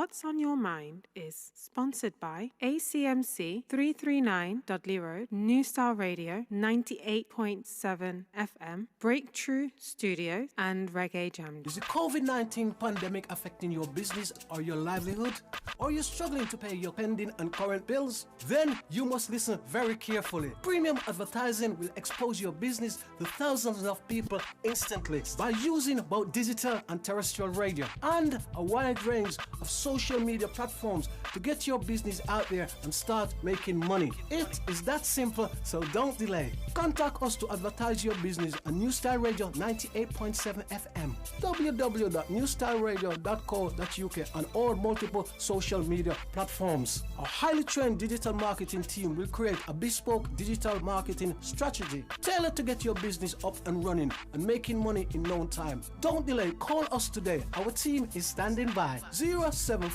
What's on Your Mind is sponsored by ACMC 339 Road, New Star Radio 98.7 FM, Break Tru Studios, and Reggae Jam. Is the COVID-19 pandemic affecting your business or your livelihood? Or you're struggling to pay your pending and current bills? Then you must listen very carefully. Premium advertising will expose your business to thousands of people instantly by using both digital and terrestrial radio and a wide range of social media platforms to get your business out there and start making money. It is that simple, so don't delay. Contact us to advertise your business on New Star Radio 98.7 FM, www.newstarradio.co.uk, and all multiple social media platforms. Our highly trained digital marketing team will create a bespoke digital marketing strategy tailored to get your business up and running and making money in no time. Don't delay, call us today. Our team is standing by. 07584197380.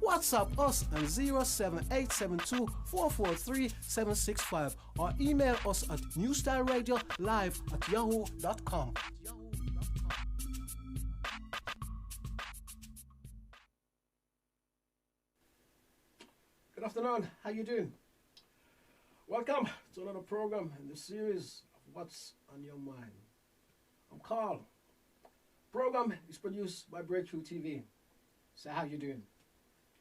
WhatsApp us on 07872443765 or email us at newstarradiolive@yahoo.com. Good afternoon, how you doing? Welcome to another program in the series of What's on Your Mind. I'm Carl. Program is produced by Break Tru TV. So how you doing?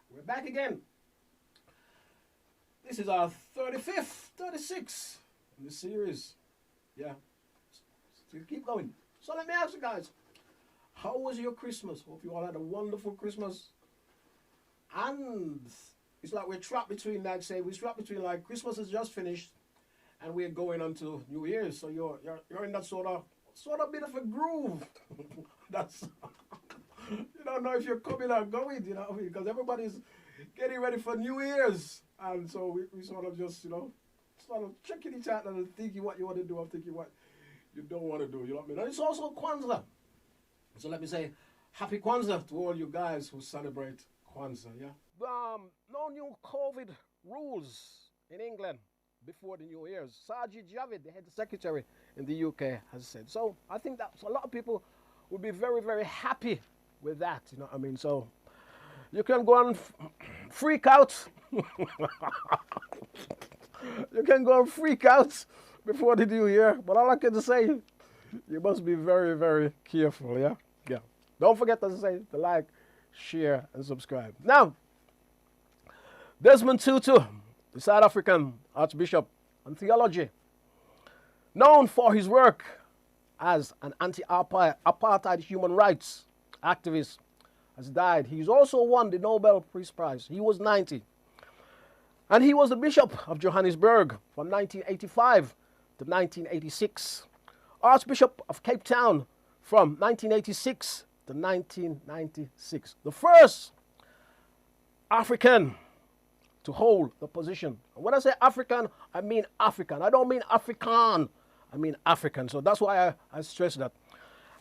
We're back again. This is our 36th in the series. Yeah, so keep going. So let me ask you guys, how was your Christmas? Hope you all had a wonderful Christmas. And it's like we're trapped between that. Say we're trapped between like Christmas is just finished, and we're going on to New Year's. So you're in that sort of bit of a groove. That's you don't know if you're coming or going, you know, because everybody's getting ready for New Year's, and so we sort of just sort of checking each out and thinking what you want to do, and thinking what you don't want to do. You know what I mean? And it's also Kwanzaa. So let me say happy Kwanzaa to all you guys who celebrate Kwanzaa. Yeah. No new COVID rules in England before the New Year's. Sajid Javid, the head secretary in the UK, has said. So I think that a lot of people will be very, very happy with that. You know what I mean? So you can go and freak out. You can go and freak out before the New Year. But all I can say, you must be very, very careful. Yeah. Yeah. Don't forget to say to like, share, and subscribe. Now, Desmond Tutu, the South African Archbishop on theology, known for his work as an anti-apartheid human rights activist, has died. He's also won the Nobel Peace Prize. He was 90. And he was the Bishop of Johannesburg from 1985 to 1986. Archbishop of Cape Town from 1986 to 1996. The first African to hold the position. And when I say African, I mean African. I don't mean African. I mean African. So that's why I stress that.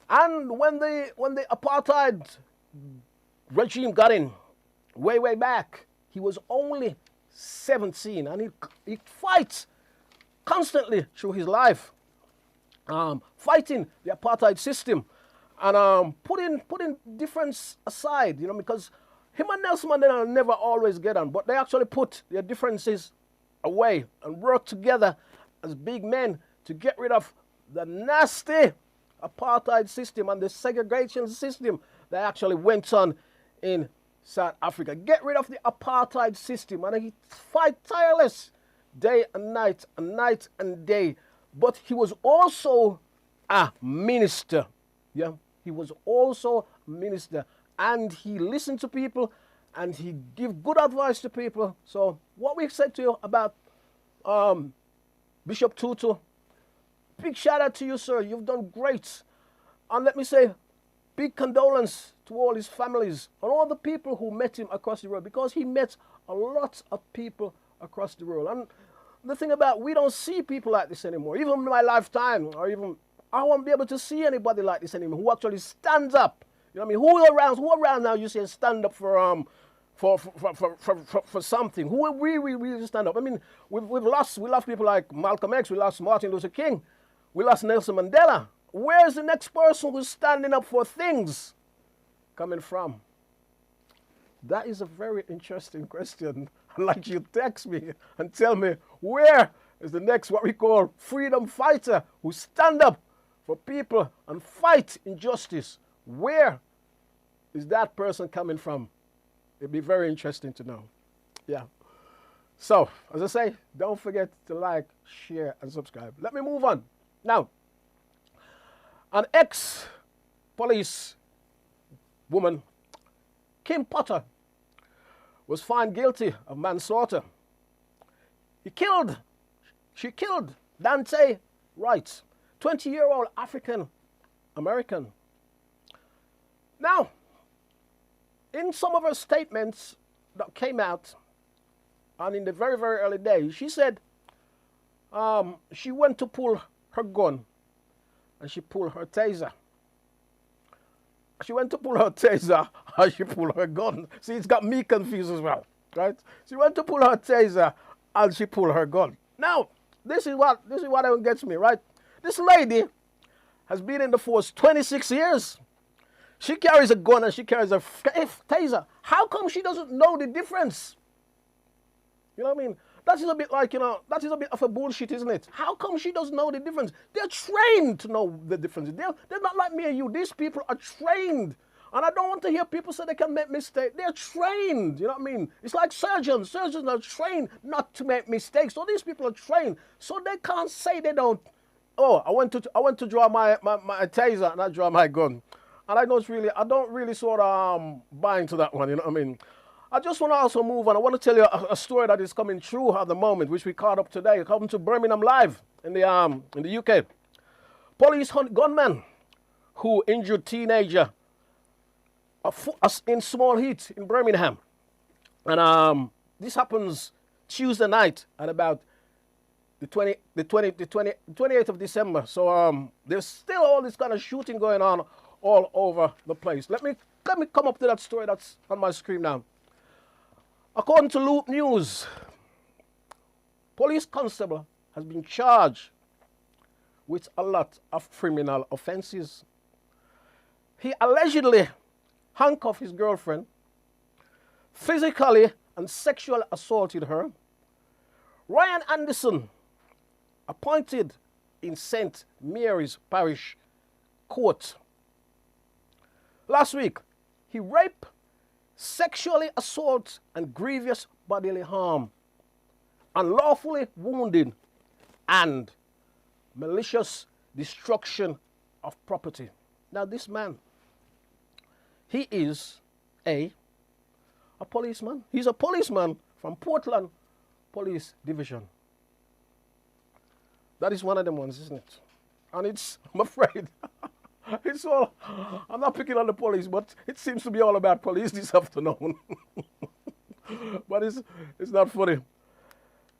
And when the apartheid regime got in, way back, he was only 17, and he fights constantly through his life, fighting the apartheid system and putting difference aside, you know, because him and Nelson Mandela never always get on, but they actually put their differences away and work together as big men to get rid of the nasty apartheid system and the segregation system that actually went on in South Africa. Get rid of the apartheid system, and he fight tireless day and night and day. But he was also a minister. Yeah, he was also a minister, and he listened to people and he give good advice to people. So what we said to you about Bishop Tutu, big shout out to you, sir. You've done great. And let me say, big condolence to all his families and all the people who met him across the world, because he met a lot of people across the world. And the thing about, we don't see people like this anymore. Even in my lifetime, or even I won't be able to see anybody like this anymore who actually stands up. You know what I mean? Who around now you say stand up for something? Who really stand up? I mean, we lost people like Malcolm X, we lost Martin Luther King, we lost Nelson Mandela. Where's the next person who's standing up for things? coming from? That is a very interesting question. I'd like you to text me and tell me, where is the next, what we call, freedom fighter who stand up for people and fight injustice? Where is that person coming from? It'd be very interesting to know. Yeah. So, as I say, don't forget to like, share, and subscribe. Let me move on. Now, an ex-police woman, Kim Potter, was found guilty of manslaughter. She killed Dante Wright, 20-year-old African-American. Now, in some of her statements that came out, and in the very, very early days, she said she went to pull her gun, and she pulled her taser. She went to pull her taser, and she pulled her gun. See, it's got me confused as well, right? She went to pull her taser, and she pulled her gun. Now, this is what gets me, right? This lady has been in the force 26 years. She carries a gun and she carries a taser. How come she doesn't know the difference? You know what I mean? That is a bit like, that is a bit of a bullshit, isn't it? How come she doesn't know the difference? They're trained to know the difference. They're not like me and you. These people are trained. And I don't want to hear people say they can make mistakes. They're trained. You know what I mean? It's like surgeons. Surgeons are trained not to make mistakes. So these people are trained. So they can't say they don't. Oh, I went to draw my taser and I draw my gun. And I don't really sort of buy into that one. You know what I mean? I just want to also move on. I want to tell you a story that is coming true at the moment, which we caught up today. Coming to Birmingham Live in the UK. Police hunt gunman who injured teenager in small heat in Birmingham. And this happens Tuesday night at about the 28th of December. So there's still all this kind of shooting going on all over the place. Let me come up to that story that's on my screen now. According to Loop News, police constable has been charged with a lot of criminal offenses. He allegedly handcuffed his girlfriend, physically and sexually assaulted her. Ryan Anderson, appointed in St. Mary's Parish Court. Last week, he raped, sexually assault and grievous bodily harm, unlawfully wounded, and malicious destruction of property. Now this man, he is a policeman. He's a policeman from Portland Police Division. That is one of them ones, isn't it? And it's, I'm afraid, it's all, I'm not picking on the police, but it seems to be all about police this afternoon. But it's not funny.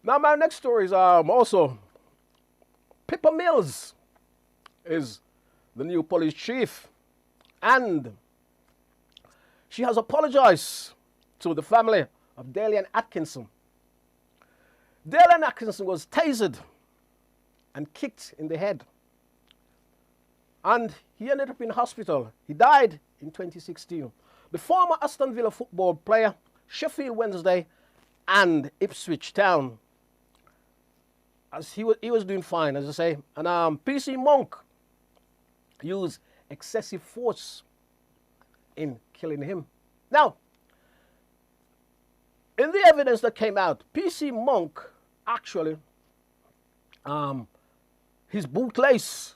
Now my next story is also, Pippa Mills is the new police chief, and she has apologized to the family of Dalian Atkinson. Dalian Atkinson was tasered and kicked in the head, and he ended up in hospital. He died in 2016. The former Aston Villa football player, Sheffield Wednesday and Ipswich Town, as he was doing fine, as I say. And PC Monk used excessive force in killing him. Now, in the evidence that came out, PC Monk actually, his bootlace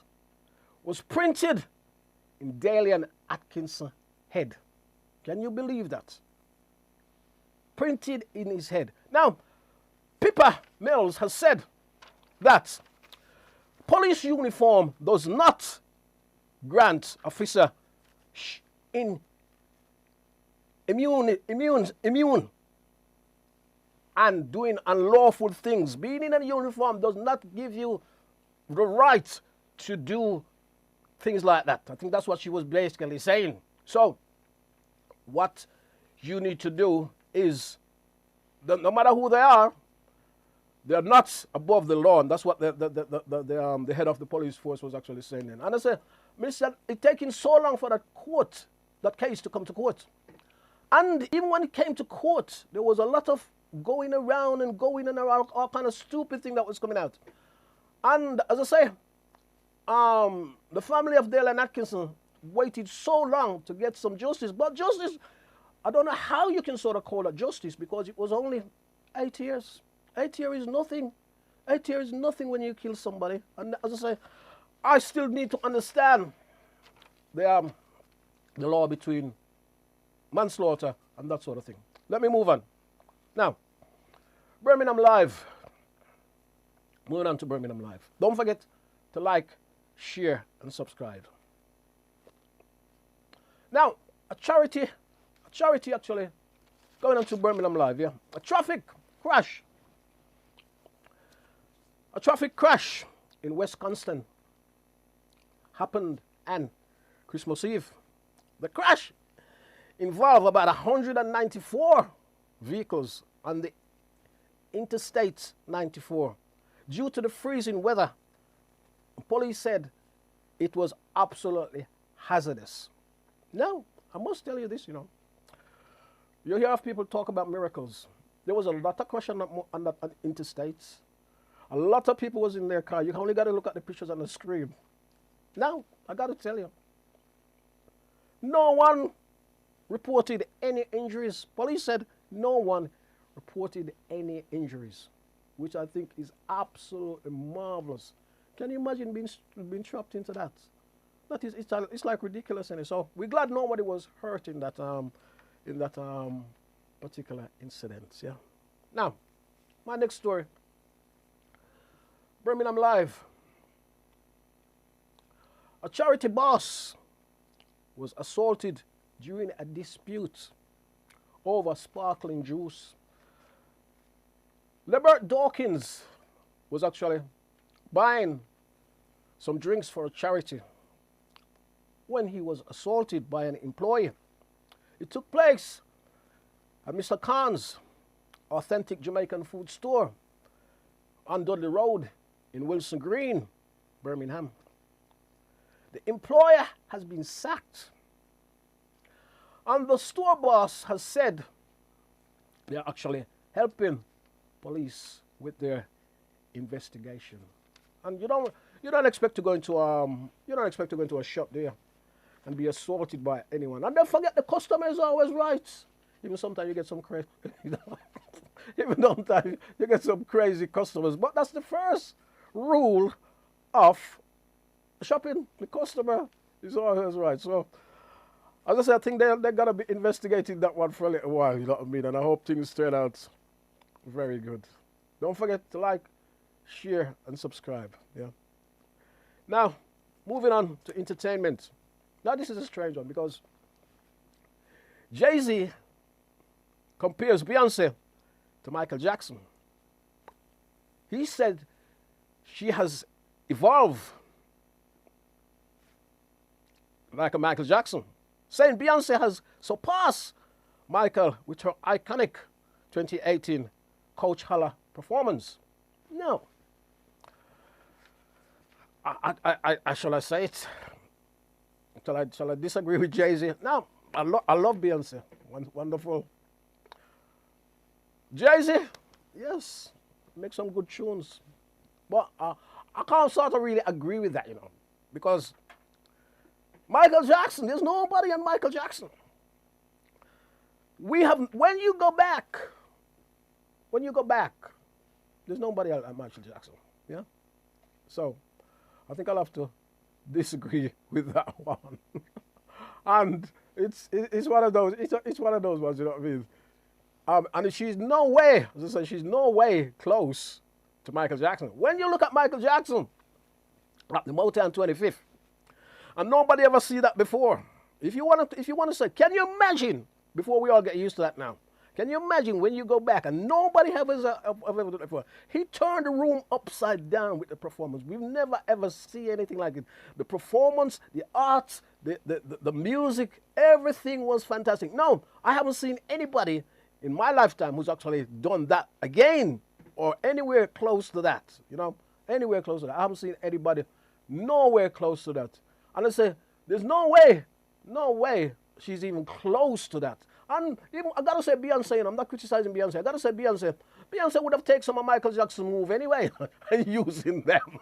was printed in Dalian Atkinson's head. Can you believe that? Printed in his head. Now, Pippa Mills has said that police uniform does not grant officer immune and doing unlawful things. Being in a uniform does not give you the right to do things like that. I think that's what she was basically saying. So, what you need to do is, no matter who they are not above the law, and that's what the head of the police force was actually saying. And I said, Mister, it's taking so long for that that case to come to court. And even when it came to court, there was a lot of going around and going and around, all kind of stupid thing that was coming out. And as I say, the family of Dale and Atkinson waited so long to get some justice. But justice, I don't know how you can sort of call it justice, because it was only 8 years. 8 years is nothing. 8 years is nothing when you kill somebody. And as I say, I still need to understand the law between manslaughter and that sort of thing. Let me move on. Now, Birmingham Live. Moving on to Birmingham Live. Don't forget to like, share, and subscribe. Now, a charity actually, going on to Birmingham Live, yeah. A traffic crash in Wisconsin happened on Christmas Eve. The crash involved about 194 vehicles on the Interstate 94. Due to the freezing weather, police said it was absolutely hazardous. Now, I must tell you this, you hear of people talk about miracles. There was a lot of crash on that interstates. A lot of people was in their car. You only got to look at the pictures on the screen. Now, I got to tell you, no one reported any injuries. Police said no one reported any injuries, which I think is absolutely marvelous. Can you imagine being trapped into that? It's like ridiculous, and so we're glad nobody was hurt in that particular incident. Yeah. Now, my next story. Birmingham Live. A charity boss was assaulted during a dispute over sparkling juice. Lebert Dawkins was actually buying some drinks for a charity when he was assaulted by an employee. It took place at Mr. Khan's authentic Jamaican food store on Dudley Road in Wilson Green, Birmingham. The employer has been sacked, and the store boss has said they're actually helping police with their investigation. And you don't expect to go into a shop there and be assaulted by anyone. And don't forget, the customer is always right. Even sometimes you get some crazy, even sometimes you get some crazy customers. But that's the first rule of shopping. The customer is always right. So, as I said, I think they're gonna be investigating that one for a little while. You know what I mean? And I hope things turn out very good. Don't forget to like, share, and subscribe. Yeah. Now, moving on to entertainment. Now, this is a strange one because Jay-Z compares Beyonce to Michael Jackson. He said she has evolved like a Michael Jackson, saying Beyonce has surpassed Michael with her iconic 2018 Coachella performance. No. Shall I say it? Shall I disagree with Jay-Z? No, I love Beyonce. Wonderful. Jay-Z, yes, make some good tunes. But I can't sort of really agree with that, because Michael Jackson, there's nobody on Michael Jackson. When you go back, there's nobody else on Michael Jackson. Yeah? So, I think I'll have to disagrre with that one. And it's one of those, it's one of those ones, you know what I mean? And she's no way, as I say, she's no way close to Michael Jackson. When you look at Michael Jackson at the Motown 25th, and nobody ever see that before. If you want to say, can you imagine, before we all get used to that now, can you imagine when you go back and nobody ever done it before? He turned the room upside down with the performance. We've never ever seen anything like it. The performance, the arts, the music, everything was fantastic. No, I haven't seen anybody in my lifetime who's actually done that again or anywhere close to that. Anywhere close to that. I haven't seen anybody nowhere close to that. And I say, there's no way she's even close to that. And even, I gotta say Beyonce, and I'm not criticizing Beyonce, I gotta say Beyonce. Beyonce would have taken some of Michael Jackson's move anyway and using them.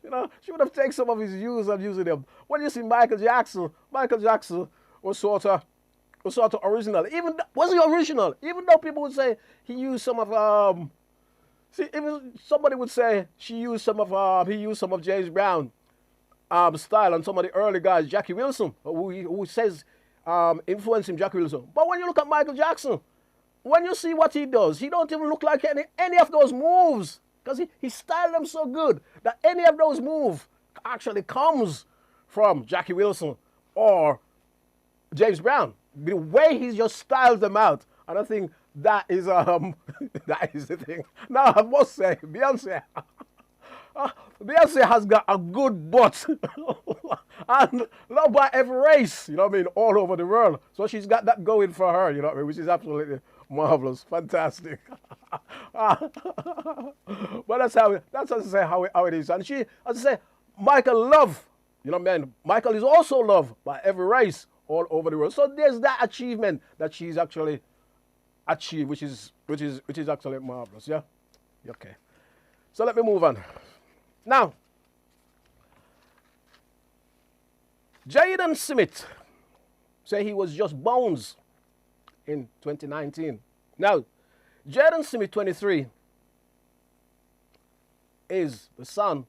You know, she would have taken some of his use and using them. When you see Michael Jackson was sort of original. Was he original? Even though people would say he used some of even somebody would say he used some of James Brown style and some of the early guys, Jackie Wilson, who says influenced him, Jackie Wilson. But when you look at Michael Jackson, when you see what he does, he don't even look like any of those moves, because he styled them so good that any of those moves actually comes from Jackie Wilson or James Brown. The way he just styles them out, and I think that is that is the thing. Now I must say, Beyonce has got a good butt and loved by every race, you know what I mean, all over the world. So she's got that going for her, you know what I mean, which is absolutely marvelous, fantastic. But that's how it is. And she, as I say, Michael loved, you know what I mean, Michael is also loved by every race all over the world. So there's that achievement that she's actually achieved, which is actually marvelous. Yeah, okay. So let me move on. Now, Jaden Smith say he was just bones in 2019. Now, Jaden Smith, 23, is the son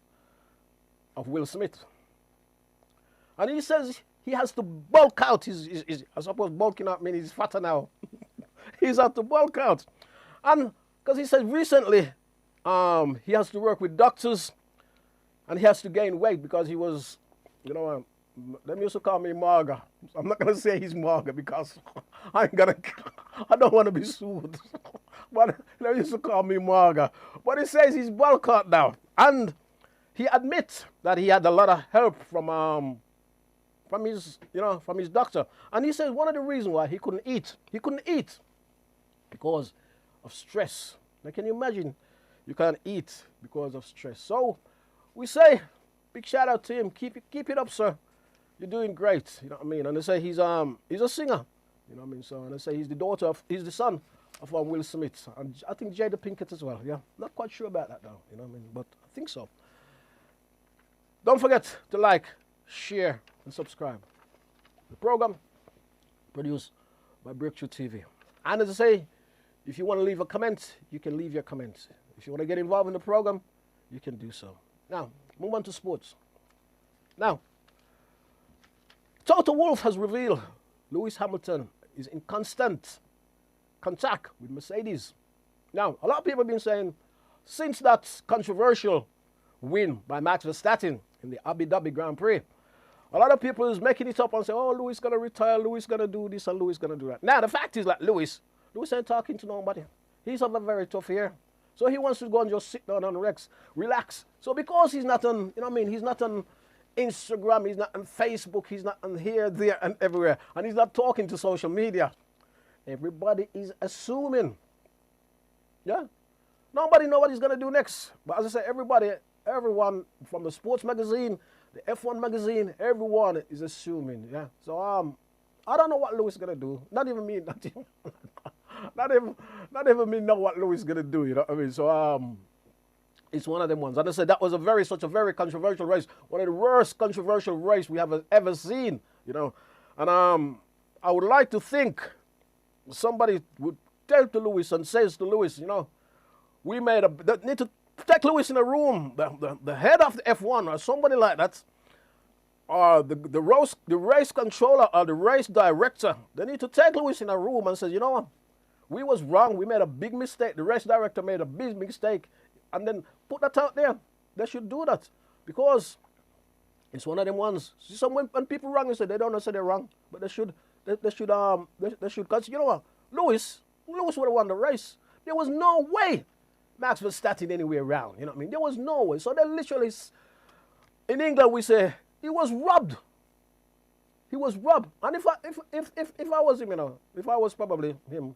of Will Smith. And he says he has to bulk out I suppose bulking out means he's fatter now. He's had to bulk out. And because he said recently he has to work with doctors and he has to gain weight because he was, you know, them used to call me Marga. I'm not going to say he's Marga because I don't want to be sued. But they used to call me Marga. But he says he's bulk out now. And he admits that he had a lot of help from his doctor. And he says one of the reasons why he couldn't eat because of stress. Now, can you imagine? You can't eat because of stress. So we say, big shout out to him. Keep it up, sir. You're doing great. You know what I mean? And they say he's a singer. You know what I mean? So, and they say he's the son of Will Smith. And I think Jada Pinkett as well. Yeah, not quite sure about that though. You know what I mean? But I think so. Don't forget to like, share, and subscribe. The program produced by Break Tru TV. And as I say, if you want to leave a comment, you can leave your comment. If you want to get involved in the program, you can do so. Now, move on to sports. Now, Toto Wolff has revealed Lewis Hamilton is in constant contact with Mercedes. Now, a lot of people have been saying, since that controversial win by Max Verstappen in the Abu Dhabi Grand Prix, a lot of people is making it up and say, oh, Lewis going to retire, Lewis going to do this, and Lewis going to do that. Now, the fact is that Lewis ain't talking to nobody. He's having a very tough year. So he wants to go and just sit down and relax. So because he's not on, you know what I mean, he's not on Instagram, he's not on Facebook, he's not on here, there, and everywhere, and he's not talking to social media, everybody is assuming. Yeah? Nobody knows what he's going to do next. But as I say, everyone from the sports magazine, the F1 magazine, everyone is assuming. Yeah? So I don't know what Lewis is going to do. Not even me. Not even me know what Lewis is going to do. You know what I mean? So it's one of them ones. And I said that was such a very controversial race. One of the worst controversial race we have ever seen. You know? And I would like to think somebody would tell to Lewis and says to Lewis, you know, we need to take Lewis in a room, the head of the F1 or somebody like that, or the race controller or the race director. They need to take Lewis in a room and say, you know what, we was wrong, we made a big mistake, the race director made a big mistake, and then put that out there. They should do that because it's one of them ones. See, when people wrong, they say they don't know, say they're wrong, but they should because you know what, Lewis would have won the race. There was no way Max Verstappen anywhere around. You know what I mean? There was no way. So they literally, in England we say he was robbed. He was robbed. And if I was him, you know, if I was probably him,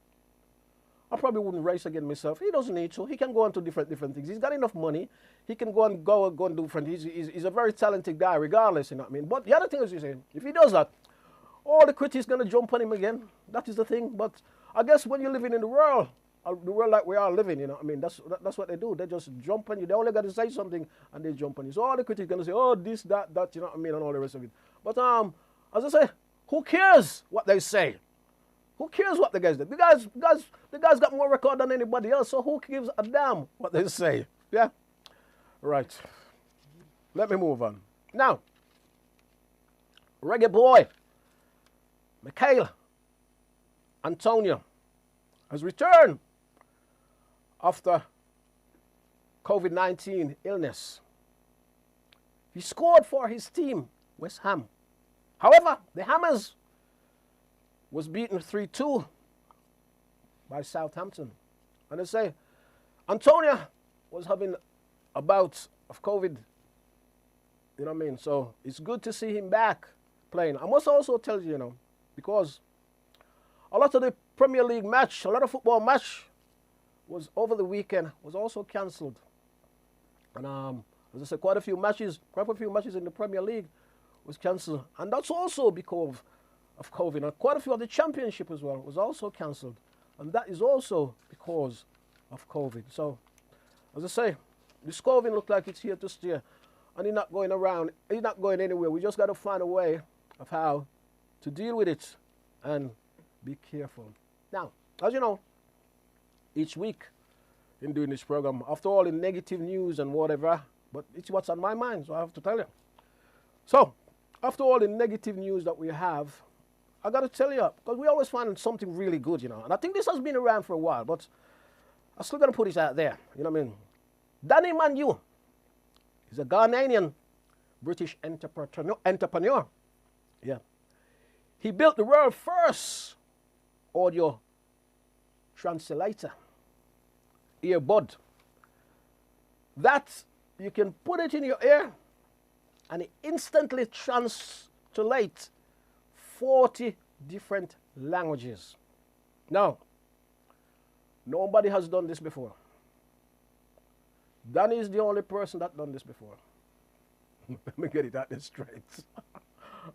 I probably wouldn't race again myself. He doesn't need to. He can go on to different things. He's got enough money. He can go and do different. He's a very talented guy, regardless. You know what I mean? But the other thing is, you say, if he does that, all the critics going to jump on him again. That is the thing. But I guess when you're living in the world like we are living, you know, I mean, that's what they do. They just jump on you. They only got to say something and they jump on you. So all the critics going to say, oh, this, that, you know what I mean, and all the rest of it. But as I say, who cares what they say? Who cares what the guys do? The guys got more record than anybody else, so who gives a damn what they say? Yeah? Right. Let me move on. Now, reggae boy, Michael Antonio, has returned after COVID-19 illness. He scored for his team, West Ham. However, the Hammers was beaten 3-2 by Southampton. And they say Antonio was having a bout of COVID. You know what I mean? So it's good to see him back playing. I must also tell you, you know, because a lot of the Premier League match, a lot of football match was over the weekend, was also cancelled. And as I said, quite a few matches in the Premier League was cancelled. And that's also because of COVID. And quite a few of the Championship as well was also cancelled. And that is also because of COVID. So, as I say, this COVID looks like it's here to stay. And he's not going around, he's not going anywhere. We just got to find a way of how to deal with it and be careful. Now, as you know, each week in doing this program, after all the negative news and whatever, but it's what's on my mind, so I have to tell you. So, after all the negative news that we have, I got to tell you, because we always find something really good, you know. And I think this has been around for a while, but I'm still going to put it out there, you know what I mean? Danny Manu is a Ghanaian British entrepreneur. Yeah. He built the world's first audio translator, earbud. That you can put it in your ear and it instantly translates 40 different languages. Now, nobody has done this before. Danny is the only person that done this before. Let me get it out there straight.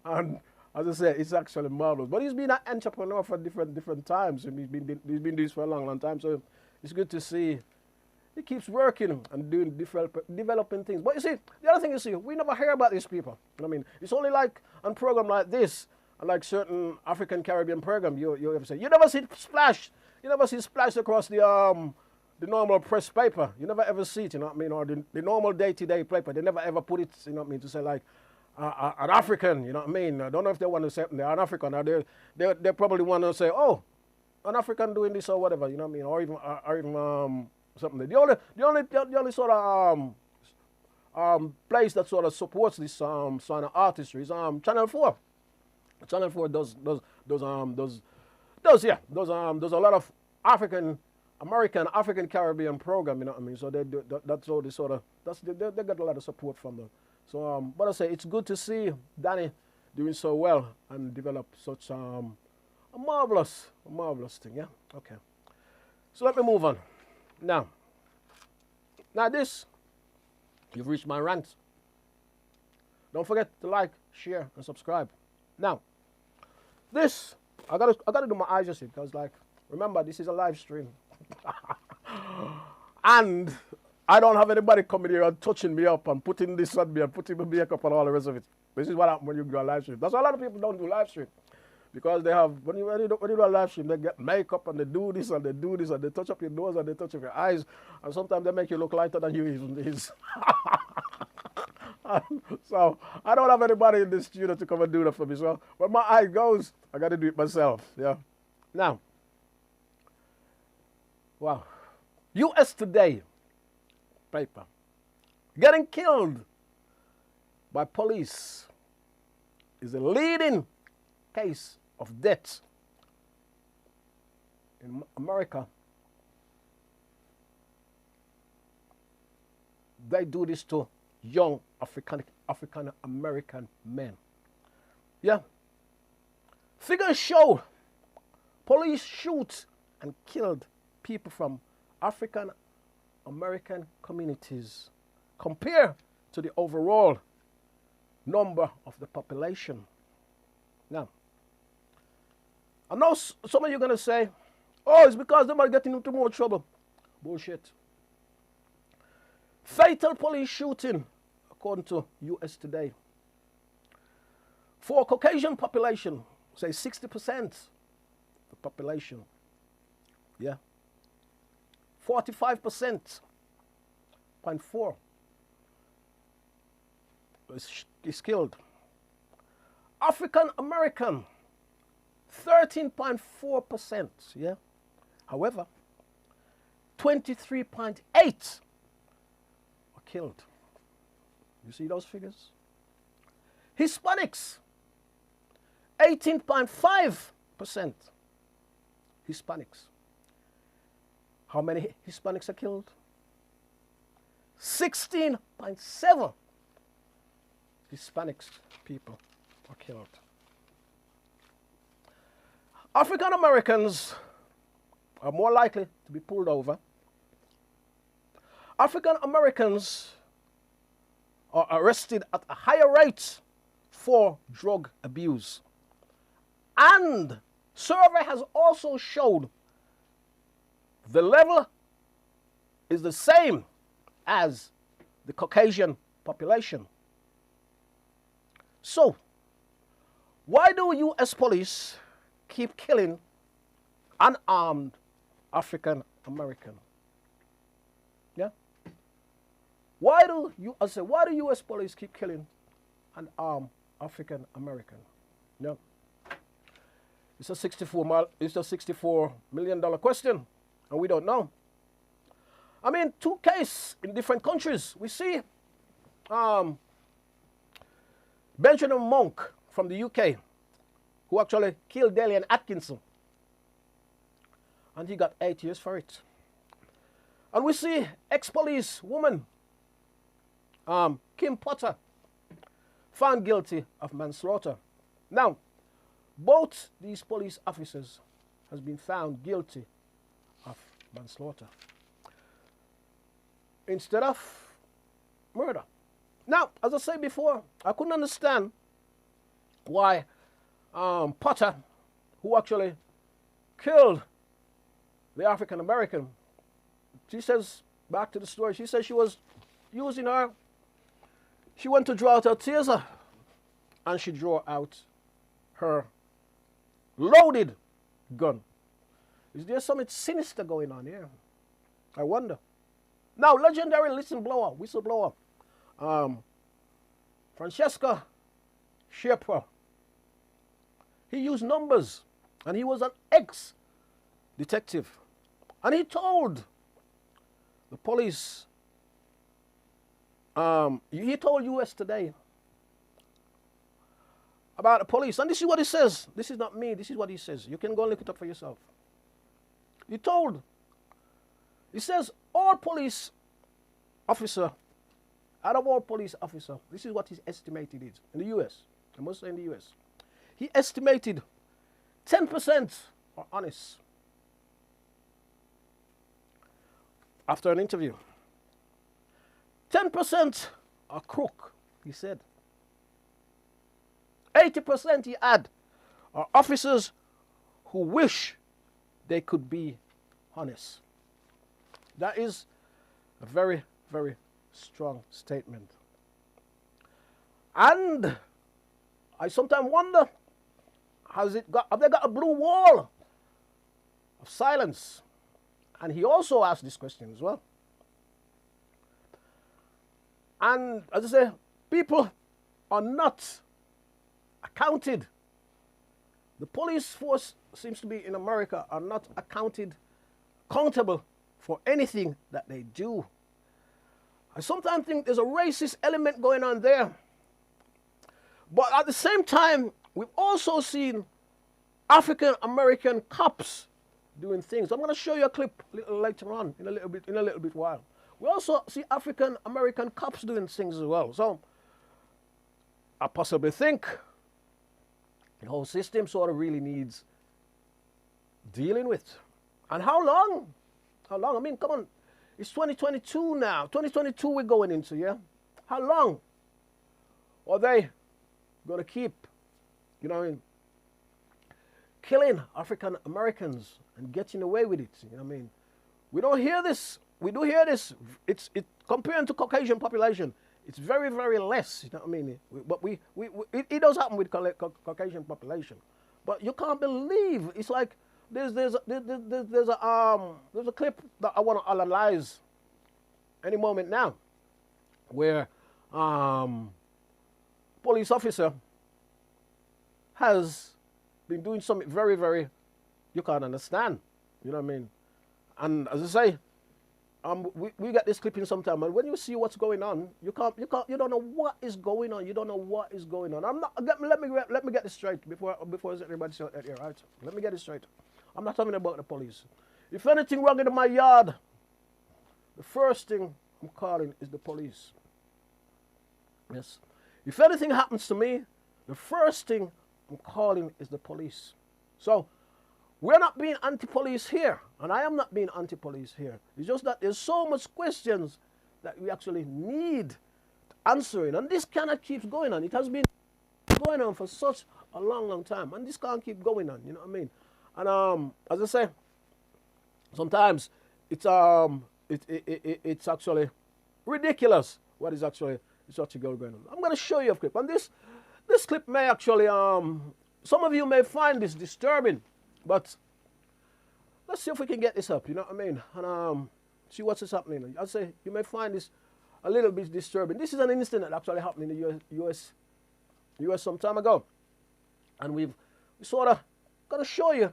And as I said, it's actually marvelous. But he's been an entrepreneur for different times. And he's been doing this for a long time. So it's good to see he keeps working and doing developing things. But you see, the other thing you see, we never hear about these people. You know what I mean? It's only like on a program like this, and like certain African Caribbean program, you ever say, you never see Splash. You never see Splash across the normal press paper. You never ever see it, you know what I mean? Or the normal day-to-day paper. They never ever put it, you know what I mean, to say like, an African, you know what I mean? I don't know if they want to say they're an African, or they probably want to say, oh, an African doing this or whatever, you know what I mean? Or even something. The only sort of place that sort of supports this sort of artistry is Channel 4. Channel 4 does a lot of African Caribbean program, you know what I mean? So they do that's all this sort of they got a lot of support from them. So but I say it's good to see Danny doing so well and develop such a marvelous thing, yeah? Okay. So let me move on. Now this, you've reached my rant. Don't forget to like, share, and subscribe. Now, this I gotta do my eyes just because, like, remember, this is a live stream. And I don't have anybody coming here and touching me up and putting this on me and putting my makeup and all the rest of it. This is what happens when you do a live stream. That's why a lot of people don't do live stream. Because they have, when you do a live stream, they get makeup and they do this and they do this and they touch up your nose and they touch up your eyes. And sometimes they make you look lighter than you even is. So I don't have anybody in the studio to come and do that for me. So when my eye goes, I got to do it myself. Yeah. Now, wow. US Today paper. Getting killed by police is a leading case of death in America. They do this to young African American men. Yeah. Figures show police shoot and killed people from African American communities compared to the overall number of the population. Now, I know some of you are going to say, oh, it's because they might get into more trouble. Bullshit. Fatal police shooting, according to US Today. For Caucasian population, say 60% the population, yeah, 45.4 is killed. African American, 13.4%, yeah. However, 23.8 were killed. You see those figures? Hispanics, 18.5% Hispanics. How many Hispanics are killed? 16.7 Hispanics people are killed. African Americans are more likely to be pulled over. African Americans are arrested at a higher rate for drug abuse. And survey has also showed the level is the same as the Caucasian population. So, why do US police keep killing unarmed African American? Yeah? Why do US police keep killing unarmed African American? Yeah. It's a $64 million question, and we don't know. I mean, two cases in different countries. We see Benjamin Monk from the UK, who actually killed Dalian Atkinson, and he got 8 years for it. And we see ex-police woman, Kim Potter, found guilty of manslaughter. Now, both these police officers has been found guilty of manslaughter instead of murder. Now, as I said before, I couldn't understand why Potter, who actually killed the African American, she says, back to the story, she says she was using her, she went to draw out her taser, and she drew out her loaded gun. Is there something sinister going on here? I wonder. Now, legendary whistleblower, Francesca Schiappa, he used numbers, and he was an ex-detective, and he told the police, he told US Today about the police, and this is what he says. This is not me, this is what he says. You can go and look it up for yourself. He says all police officer, out of all police officer, this is what his estimated is in the US. I must say in the US. He estimated 10% are honest. After an interview. 10% are crook, he said. 80%, he added, are officers who wish they could be honest. That is a very, very strong statement. And I sometimes wonder, have they got a blue wall of silence? And he also asked this question as well. And as I say, people are not accounted. The police force seems to be in America are not accountable for anything that they do. I sometimes think there's a racist element going on there. But at the same time, we've also seen African American cops doing things. I'm going to show you a clip a little later on in a little bit while. We also see African American cops doing things as well. So I possibly think the whole system sort of really needs dealing with. And how long? How long? I mean, come on. It's 2022 now. 2022 we're going into, yeah? How long are they going to keep, killing African Americans and getting away with it. You know what I mean? We don't hear this. We do hear this. It's comparing to Caucasian population. It's very, very less. You know what I mean? But it does happen with Caucasian population. But you can't believe it's like there's a clip that I want to analyze any moment now, where police officer has been doing something very, very you can't understand. You know what I mean? And as I say, we get this clipping sometime, and when you see what's going on, you don't know what is going on. You don't know what is going on. Let me get this straight before everybody say that here, right? Let me get this straight. I'm not talking about the police. If anything wrong in my yard, the first thing I'm calling is the police. Yes. If anything happens to me, the first thing I'm calling is the police. So we're not being anti-police here, and I am not being anti-police here. It's just that there's so much questions that we actually need answering, and this cannot keep going on. It has been going on for such a long, long time, and this can't keep going on. You know what I mean? And as I say, sometimes it's actually ridiculous what is actually going on. I'm going to show you a clip, and this clip may actually some of you may find this disturbing. But let's see if we can get this up, you know what I mean? And see what's happening. I'd say you may find this a little bit disturbing. This is an incident that actually happened in the US some time ago. And we sort of got to show you.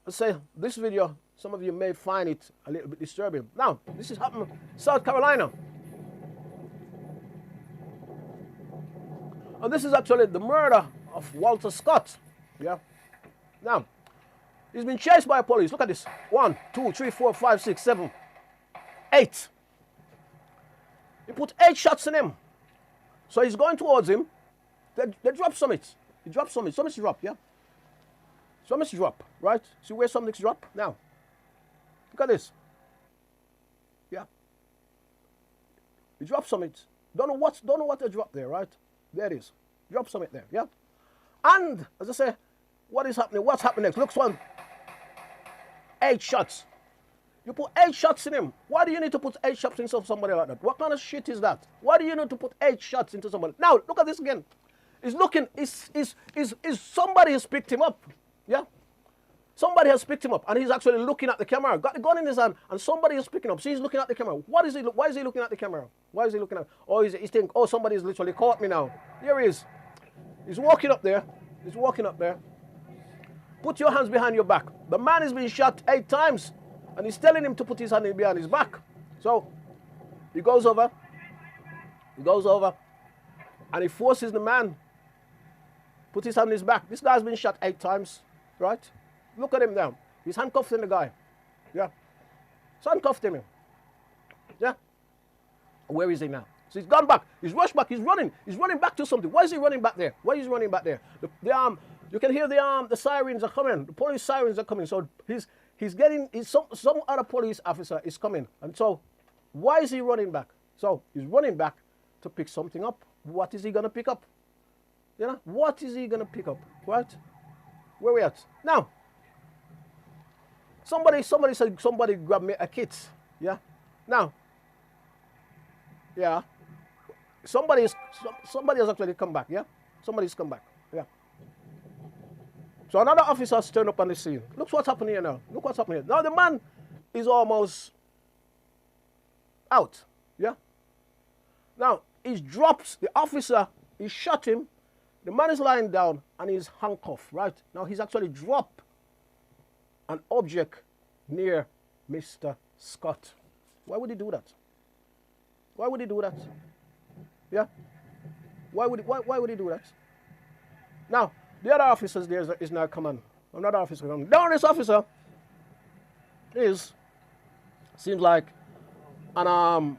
Let's say this video, some of you may find it a little bit disturbing. Now, this is happening in South Carolina. And this is actually the murder of Walter Scott. Yeah. Now, he's been chased by police. Look at this. 1, 2, 3, 4, 5, 6, 7, 8. He put 8 shots in him. So he's going towards him. They drop something. He drops something. Something's dropped, yeah? Something's dropped, right? See where something's dropped? Now, look at this. Yeah. He dropped something. Don't know what they dropped there, right? There it is. Drop something there, yeah? And, as I say, what is happening? What's happening next? Looks one. 8 shots. You put 8 shots in him. Why do you need to put 8 shots into somebody like that? What kind of shit is that? Why do you need to put 8 shots into somebody? Now, look at this again. He's looking, somebody has picked him up. Yeah? Somebody has picked him up, and he's actually looking at the camera. Got the gun in his hand, and somebody is picking up. So he's looking at the camera. Why is he looking at the camera? Why is he looking at? Oh, he's thinking, oh, somebody's literally caught me now. Here he is. He's walking up there. He's walking up there. Put your hands behind your back. The man has been shot 8 times, and he's telling him to put his hand behind his back. So he goes over, and he forces the man, put his hand on his back. This guy's been shot 8 times, right? Look at him now. He's handcuffing the guy. Yeah. He's handcuffed him. Yeah. Where is he now? So he's gone back. He's rushed back. He's running. He's running back to something. Why is he running back there? Why is he running back there? You can hear the sirens are coming. The police sirens are coming. So some other police officer is coming. And so why is he running back? So he's running back to pick something up. What is he going to pick up? You know, what is he going to pick up? Right? Where we at? Now, somebody said somebody grabbed me a kit. Yeah? Now, yeah. Somebody has actually come back, yeah? Somebody's come back. Yeah. So another officer has turned up on the scene. Look what's happening here now. Look what's happening here. Now the man is almost out. Yeah? Now, he drops, the officer, he shot him, the man is lying down and he's handcuffed, right? Now he's actually dropped an object near Mr. Scott. Why would he do that? Why would he do that? Yeah? Why would he do that? Now, the other officers there is now coming. Another officer coming. Now this officer seems like an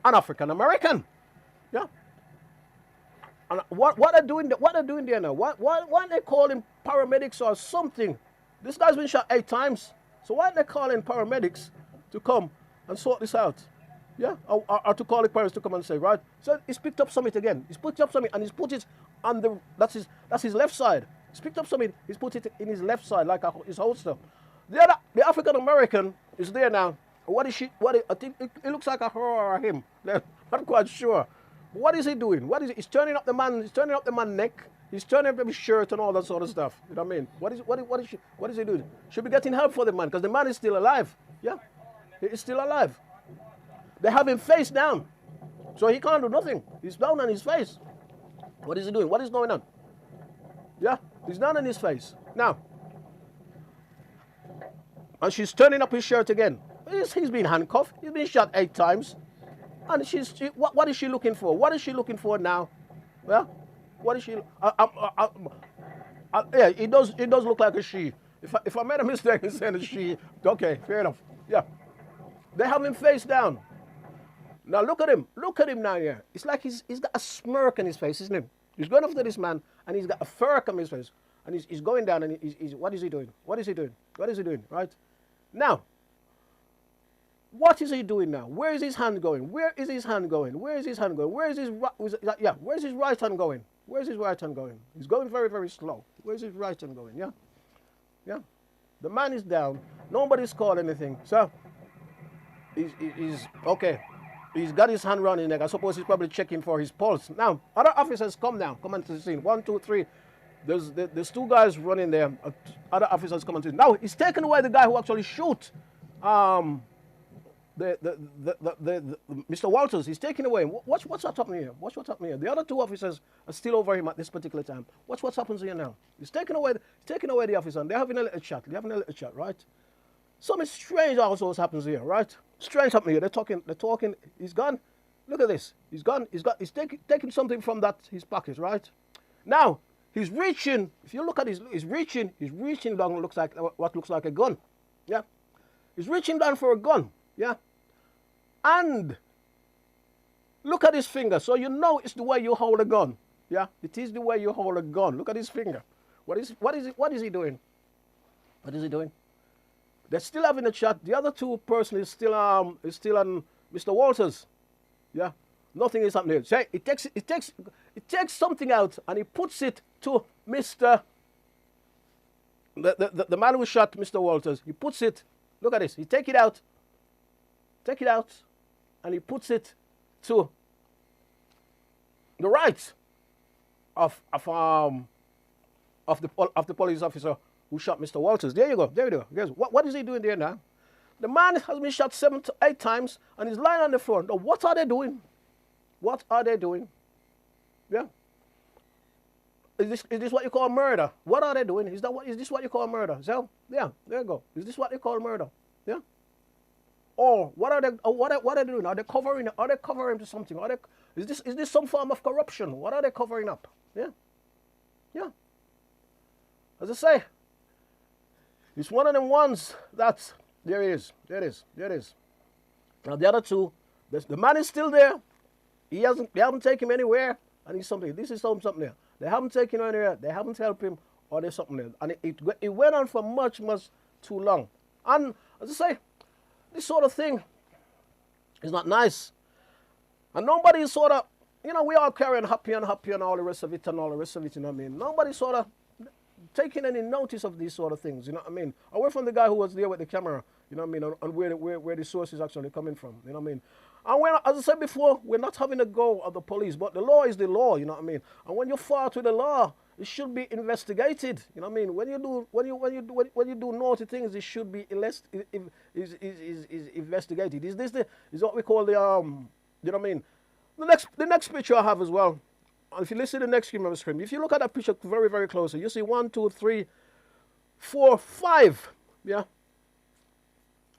African American. Yeah. And what they're doing there now? Why they calling paramedics or something? This guy's been shot 8 times. So why are they calling paramedics to come and sort this out? Yeah, or to call the parents to come and say, right? So he's picked up something again. He's picked up something and he's put it on that's his left side. He's picked up something. He's put it in his left side, like his holster. The African American is there now. What is she? I think it looks like a her or a him. I'm not quite sure. But what is he doing? What is it? He's turning up the man. He's turning up the man's neck. He's turning up his shirt and all that sort of stuff. You know what I mean? What is he doing? Should be getting help for the man because the man is still alive. Yeah, he is still alive. They have him face down, so he can't do nothing. He's down on his face. What is he doing? What is going on? Yeah, he's down on his face now. And she's turning up his shirt again. He's been handcuffed. He's been shot 8 times. And what is she looking for? What is she looking for now? Yeah? What is she? Yeah, it does look like a she. If I made a mistake in saying a she, okay, fair enough. Yeah. They have him face down. Now look at him. Look at him now here. It's like he's got a smirk on his face, isn't it? He's going after this man, and he's got a furk on his face. And he's going down, and what is he doing? What is he doing? What is he doing? Right? Now, what is he doing now? Where is his hand going? Where is his hand going? Where is his hand going? Where is his where's his right hand going? Where's his right hand going? He's going very, very slow. Where's his right hand going? Yeah? Yeah? The man is down. Nobody's called anything. So, he's okay. He's got his hand around his neck. I suppose he's probably checking for his pulse. Now, other officers come now. Come onto the scene. 1, 2, 3. There's 2 guys running there. Other officers come onto the scene. Now, he's taken away the guy who actually shoot Mr. Walters. He's taken away. What's happening here? What's happening here? The other 2 officers are still over him at this particular time. What's happens here now? He's taken away the officer, and they're having a little chat. Right? Something strange also happens here, right? Strange happening here. They're talking. He's gone. Look at this. He's gone. He's taking something from his pocket, right? Now, he's reaching. If you look at he's reaching down what looks like a gun. Yeah. He's reaching down for a gun. Yeah. And look at his finger. So you know it's the way you hold a gun. Yeah. It is the way you hold a gun. Look at his finger. What is he doing? What is he doing? They're still having a chat. The other 2 person is still on Mr. Walters. Yeah. Nothing is happening. So it takes something out and he puts it to Mr. The man who shot Mr. Walters. He puts it. Look at this. He take it out, and he puts it to the right of the police officer who shot Mr. Walters. There you go. Guys, what is he doing there now? The man has been shot 7 to 8 times, and he's lying on the floor. Now, what are they doing? What are they doing? Yeah. Is this what you call murder? What are they doing? Is this what you call murder? So, yeah, there you go. Is this what you call murder? Yeah. Or what are they doing? Are they covering to something? Is this some form of corruption? What are they covering up? Yeah. Yeah. As I say, it's one of them ones that there it is. Now the other 2, the man is still there. They haven't taken him anywhere, and he's something. This is something there. They haven't taken him anywhere. They haven't helped him, or there's something there. And it went on for much, much too long. And as I say, this sort of thing is not nice. And nobody is sort of, we all carrying happy and all the rest of it, you know what I mean? Nobody's sort of taking any notice of these sort of things, you know what I mean? Away from the guy who was there with the camera, you know what I mean, and where the source is actually coming from, you know what I mean? And as I said before, we're not having a go at the police, but the law is the law, you know what I mean? And when you fight with the law, it should be investigated, you know what I mean? When you do naughty things, it should be investigated. Is what we call the you know what I mean? The next picture I have as well. And if you listen to the next screen on the screen, if you look at that picture very, very closely, you see 1, 2, 3, 4, 5. Yeah.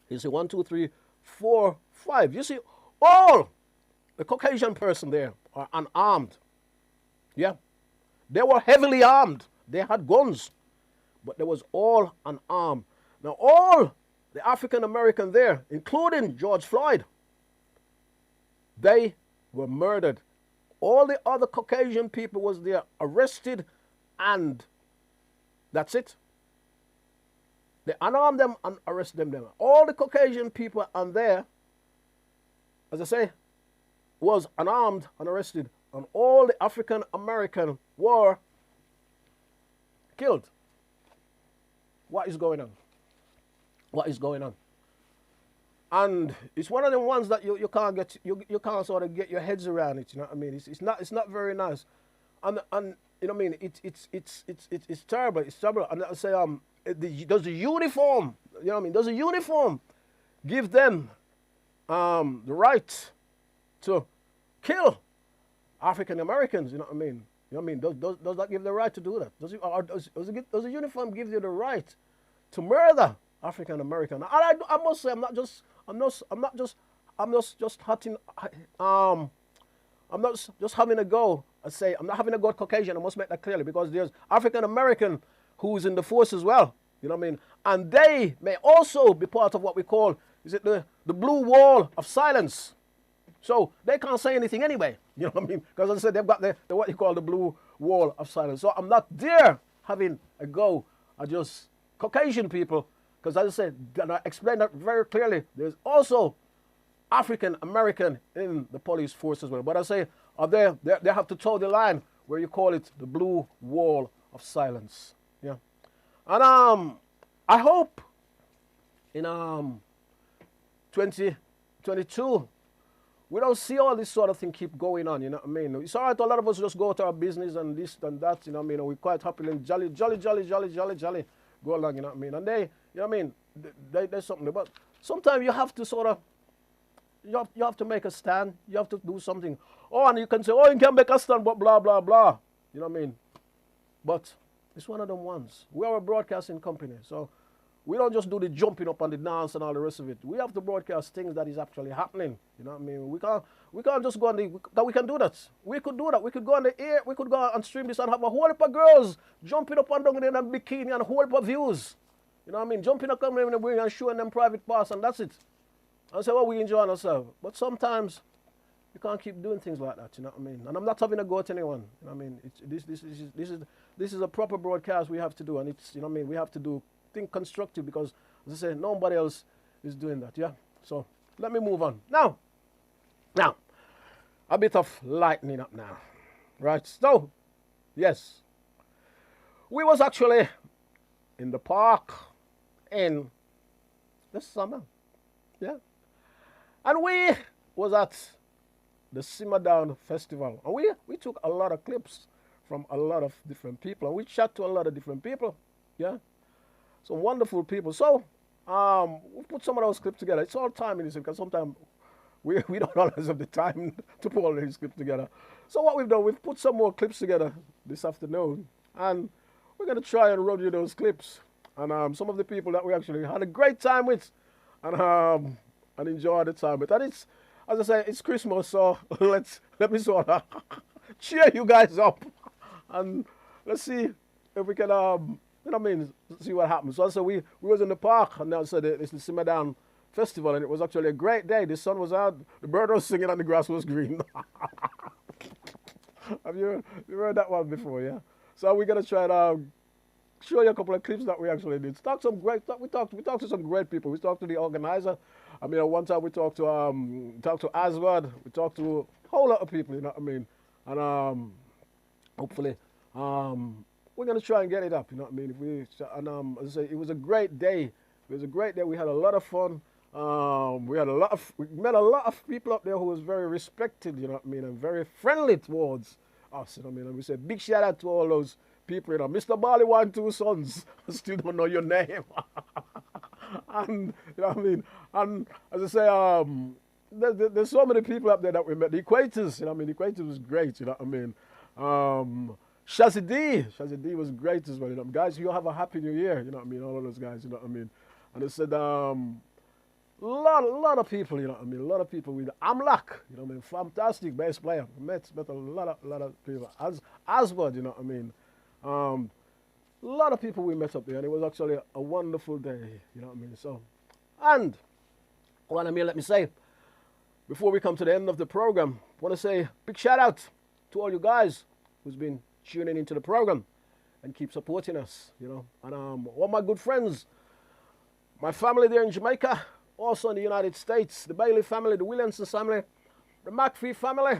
You see 1, 2, 3, 4, 5. You see all the Caucasian person there are unarmed. Yeah. They were heavily armed. They had guns. But they was all unarmed. Now all the African American there, including George Floyd, they were murdered. All the other Caucasian people was there arrested, and that's it. They unarmed them and arrested them. All the Caucasian people on there, as I say, was unarmed and arrested, and all the African American were killed. What is going on? What is going on? And it's one of the ones that you can't get, you can't sort of get your heads around it. You know what I mean? It's not very nice. And you know what I mean? It's terrible. It's terrible. And I say does the uniform, you know what I mean? Does the uniform give them the right to kill African Americans? You know what I mean? You know what I mean? Does that give the right to do that? Does the uniform give you the right to murder African American? I must say I'm not just having a go. I say I'm not having a go at Caucasian. I must make that clearly, because there's African American who's in the force as well. You know what I mean? And they may also be part of what we call, is it the blue wall of silence? So they can't say anything anyway. You know what I mean? Because as I said, they've got the what you call the blue wall of silence. So I'm not there having a go at just Caucasian people, because as I said, and I explained that very clearly, there's also African American in the police force as well. But I say, they have to toe the line where you call it the blue wall of silence. Yeah. And I hope in 2022 we don't see all this sort of thing keep going on, you know what I mean? It's all right, a lot of us just go to our business and this and that, you know what I mean? We're quite happy and jolly, go along, you know what I mean? And they, you know what I mean? There's something, but sometimes you have to sort of, you have to make a stand, you have to do something. Oh, and you can say, oh, you can make a stand, but blah, blah, blah. You know what I mean? But it's one of them ones. We are a broadcasting company, so we don't just do the jumping up and the dance and all the rest of it. We have to broadcast things that is actually happening. You know what I mean? We can't just go on we can do that. We could do that. We could go on the air, we could go and stream this and have a whole heap of girls jumping up and down in a bikini and a whole heap of views. You know what I mean? Jumping up and showing them private parts, and that's it. And say, well, we enjoy ourselves. But sometimes you can't keep doing things like that, you know what I mean? And I'm not having a go at anyone. You know what I mean? This is a proper broadcast we have to do, and it's, you know what I mean, we have to do think constructive, because as I say, nobody else is doing that. Yeah. So let me move on. Now a bit of lightening up now. Right. So yes. We was actually in the park in the summer. Yeah. And we was at the Simmer Down Festival. And we took a lot of clips from a lot of different people. And we chat to a lot of different people. Yeah. Some wonderful people. So we put some of those clips together. It's all time in this, because sometimes we don't always have the time to put all these clips together. So what we've done, we've put some more clips together this afternoon. And we're going to try and run you those clips. And some of the people that we actually had a great time with. And enjoy the time. But it's, as I say, it's Christmas, so let me sort of cheer you guys up, and let's see if we can, you know what I mean, see what happens. So I said we was in the park, and I said it's the Simmer Down Festival, and it was actually a great day. The sun was out, the bird was singing, and the grass was green. Have you heard that one before? Yeah. So we're gonna try to show you a couple of clips that we actually did. We talked to some great people. We talked to the organizer. I mean, one time we talked to Aswad. We talked to a whole lot of people. You know what I mean? And hopefully, we're gonna try and get it up. You know what I mean? As I say, it was a great day. It was a great day. We had a lot of fun. We met a lot of people up there who was very respected. You know what I mean? And very friendly towards us. You know what I mean? And we said big shout out to all those people. You know, Mr. Barley 1, 2 sons. I still don't know your name. And you know what I mean? And as I say, there's so many people up there that we met. The Equators, you know what I mean? The Equators was great, you know what I mean? Shazzy D was great as well, you know. Guys, you have a happy new year, you know what I mean? All of those guys, you know what I mean? And I said, a lot of people, you know what I mean? A lot of people with Amlak, you know what I mean? Fantastic bass player. Met a lot of people. Aswad, you know what I mean? A lot of people we met up there, and it was actually a wonderful day, you know what I mean? So, and what I mean, let me say, before we come to the end of the program, I want to say big shout out to all you guys who's been tuning into the program and keep supporting us, you know. And all my good friends, my family there in Jamaica, also in the United States, the Bailey family, the Williamson family, the McPhee family,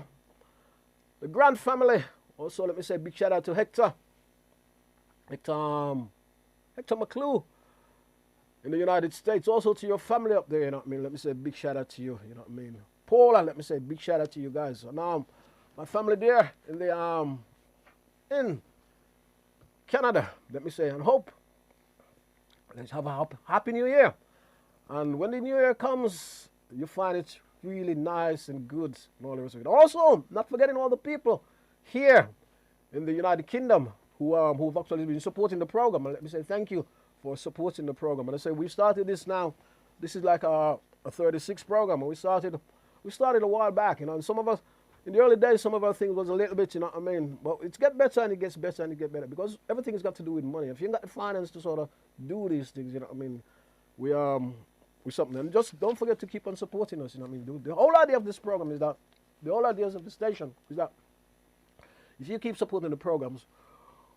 the Grant family. Also, let me say big shout out to Hector Hector, Hector McClue in the United States. Also to your family up there, you know what I mean? Let me say a big shout out to you, you know what I mean? Paula, let me say a big shout out to you guys. And my family there in Canada, let me say, and hope. Let's have a happy new year. And when the new year comes, you find it really nice and good and all the rest of it. Also, not forgetting all the people here in the United Kingdom who've actually been supporting the program. And let me say thank you for supporting the program. And I say we started this now. This is like a 36 program, and we started a while back, you know. And some of us in the early days, some of our things was a little bit, you know what I mean. But it's get better and it gets better and it gets better because everything has got to do with money. If you ain't got the finance to sort of do these things, you know what I mean. We something, and just don't forget to keep on supporting us, you know what I mean. The whole idea of this program is that the whole idea of the station is that if you keep supporting the programs,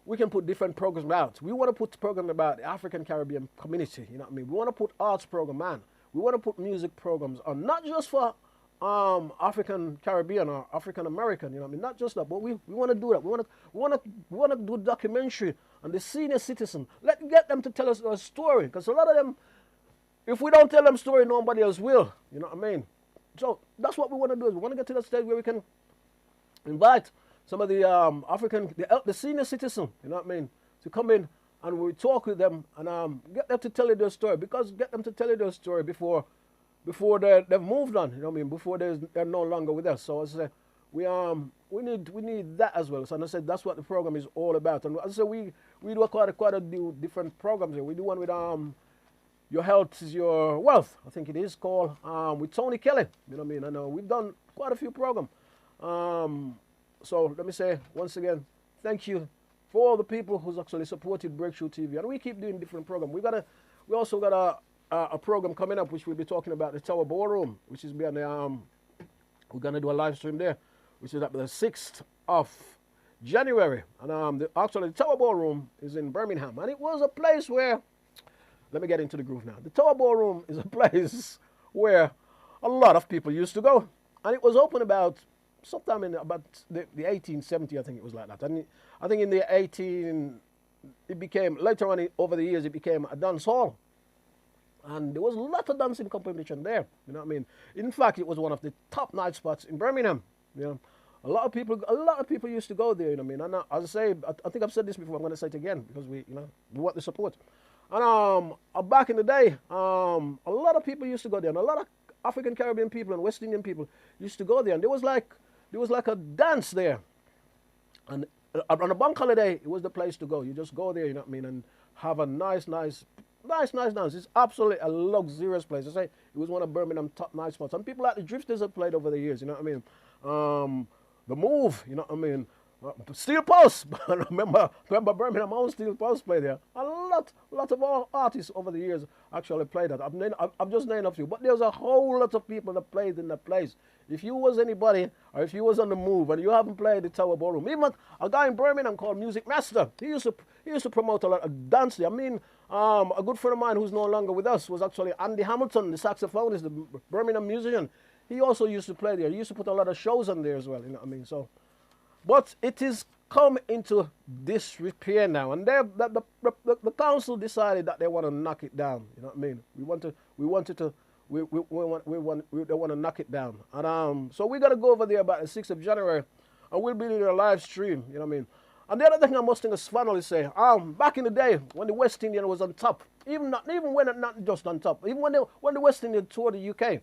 we can put different programs out. We want to put programs about the African Caribbean community, you know what I mean. We want to put arts program on. We want to put music programs on, not just for African Caribbean or African American, you know what I mean. Not just that, but we want to do that. We want to do a documentary on the senior citizen. Let's get them to tell us a story, because a lot of them, if we don't tell them story, nobody else will, you know what I mean. So that's what we want to do. Is we want to get to that stage where we can invite some of the the senior citizen, you know what I mean, to come in and we talk with them and get them to tell you their story, because get them to tell you their story before they've moved on, you know what I mean, before they're no longer with us. So as I say, we need that as well. So as I said, that's what the program is all about. And as I say, we do quite a few different programs here. We do one with Your Health is Your Wealth, I think it is called, with Tony Kelly, you know what I mean. And we've done quite a few programs. So let me say once again, thank you for all the people who's actually supported Break Tru TV, and we keep doing different programs. We also got a program coming up which we'll be talking about, the Tower Ballroom, which is being we're gonna do a live stream there, which is up the 6th of January, and actually the Tower Ballroom is in Birmingham, and it was a place where, let me get into the groove now. The Tower Ballroom is a place where a lot of people used to go, and it was open about sometime in about the 1870, I think it was like that. And I think in the it became, later on over the years, it became a dance hall. And there was a lot of dancing competition there, you know what I mean. In fact, it was one of the top night spots in Birmingham, you know. A lot of people used to go there, you know what I mean. And as I say, I think I've said this before, I'm going to say it again, because we want the support. And back in the day, a lot of people used to go there, and a lot of African Caribbean people and West Indian people used to go there, and there was like a dance there, and on a bank holiday, it was the place to go. You just go there, you know what I mean, and have a nice dance. It's absolutely a luxurious place. I say it was one of Birmingham's top night spots. And people like the Drifters have played over the years, you know what I mean. The Move, you know what I mean. Steel Pulse, remember Birmingham own Steel Pulse play there. A lot of all artists over the years actually played that. I've just named a few, but there's a whole lot of people that played in that place. If you was anybody, or if you was on the move and you haven't played the Tower Ballroom, even a guy in Birmingham called Music Master, he used to promote a lot of dance there. I mean, a good friend of mine who's no longer with us was actually Andy Hamilton, the saxophonist, the Birmingham musician. He also used to play there. He used to put a lot of shows on there as well, you know what I mean. So, but it is come into disrepair now, and the council decided that they want to knock it down. You know what I mean? They want to knock it down, and so we got to go over there about the 6th of January, and we'll be doing a live stream. You know what I mean? And the other thing I must think is finally say, back in the day when the West Indian was on top, even when not just on top, even when the West Indian toured the UK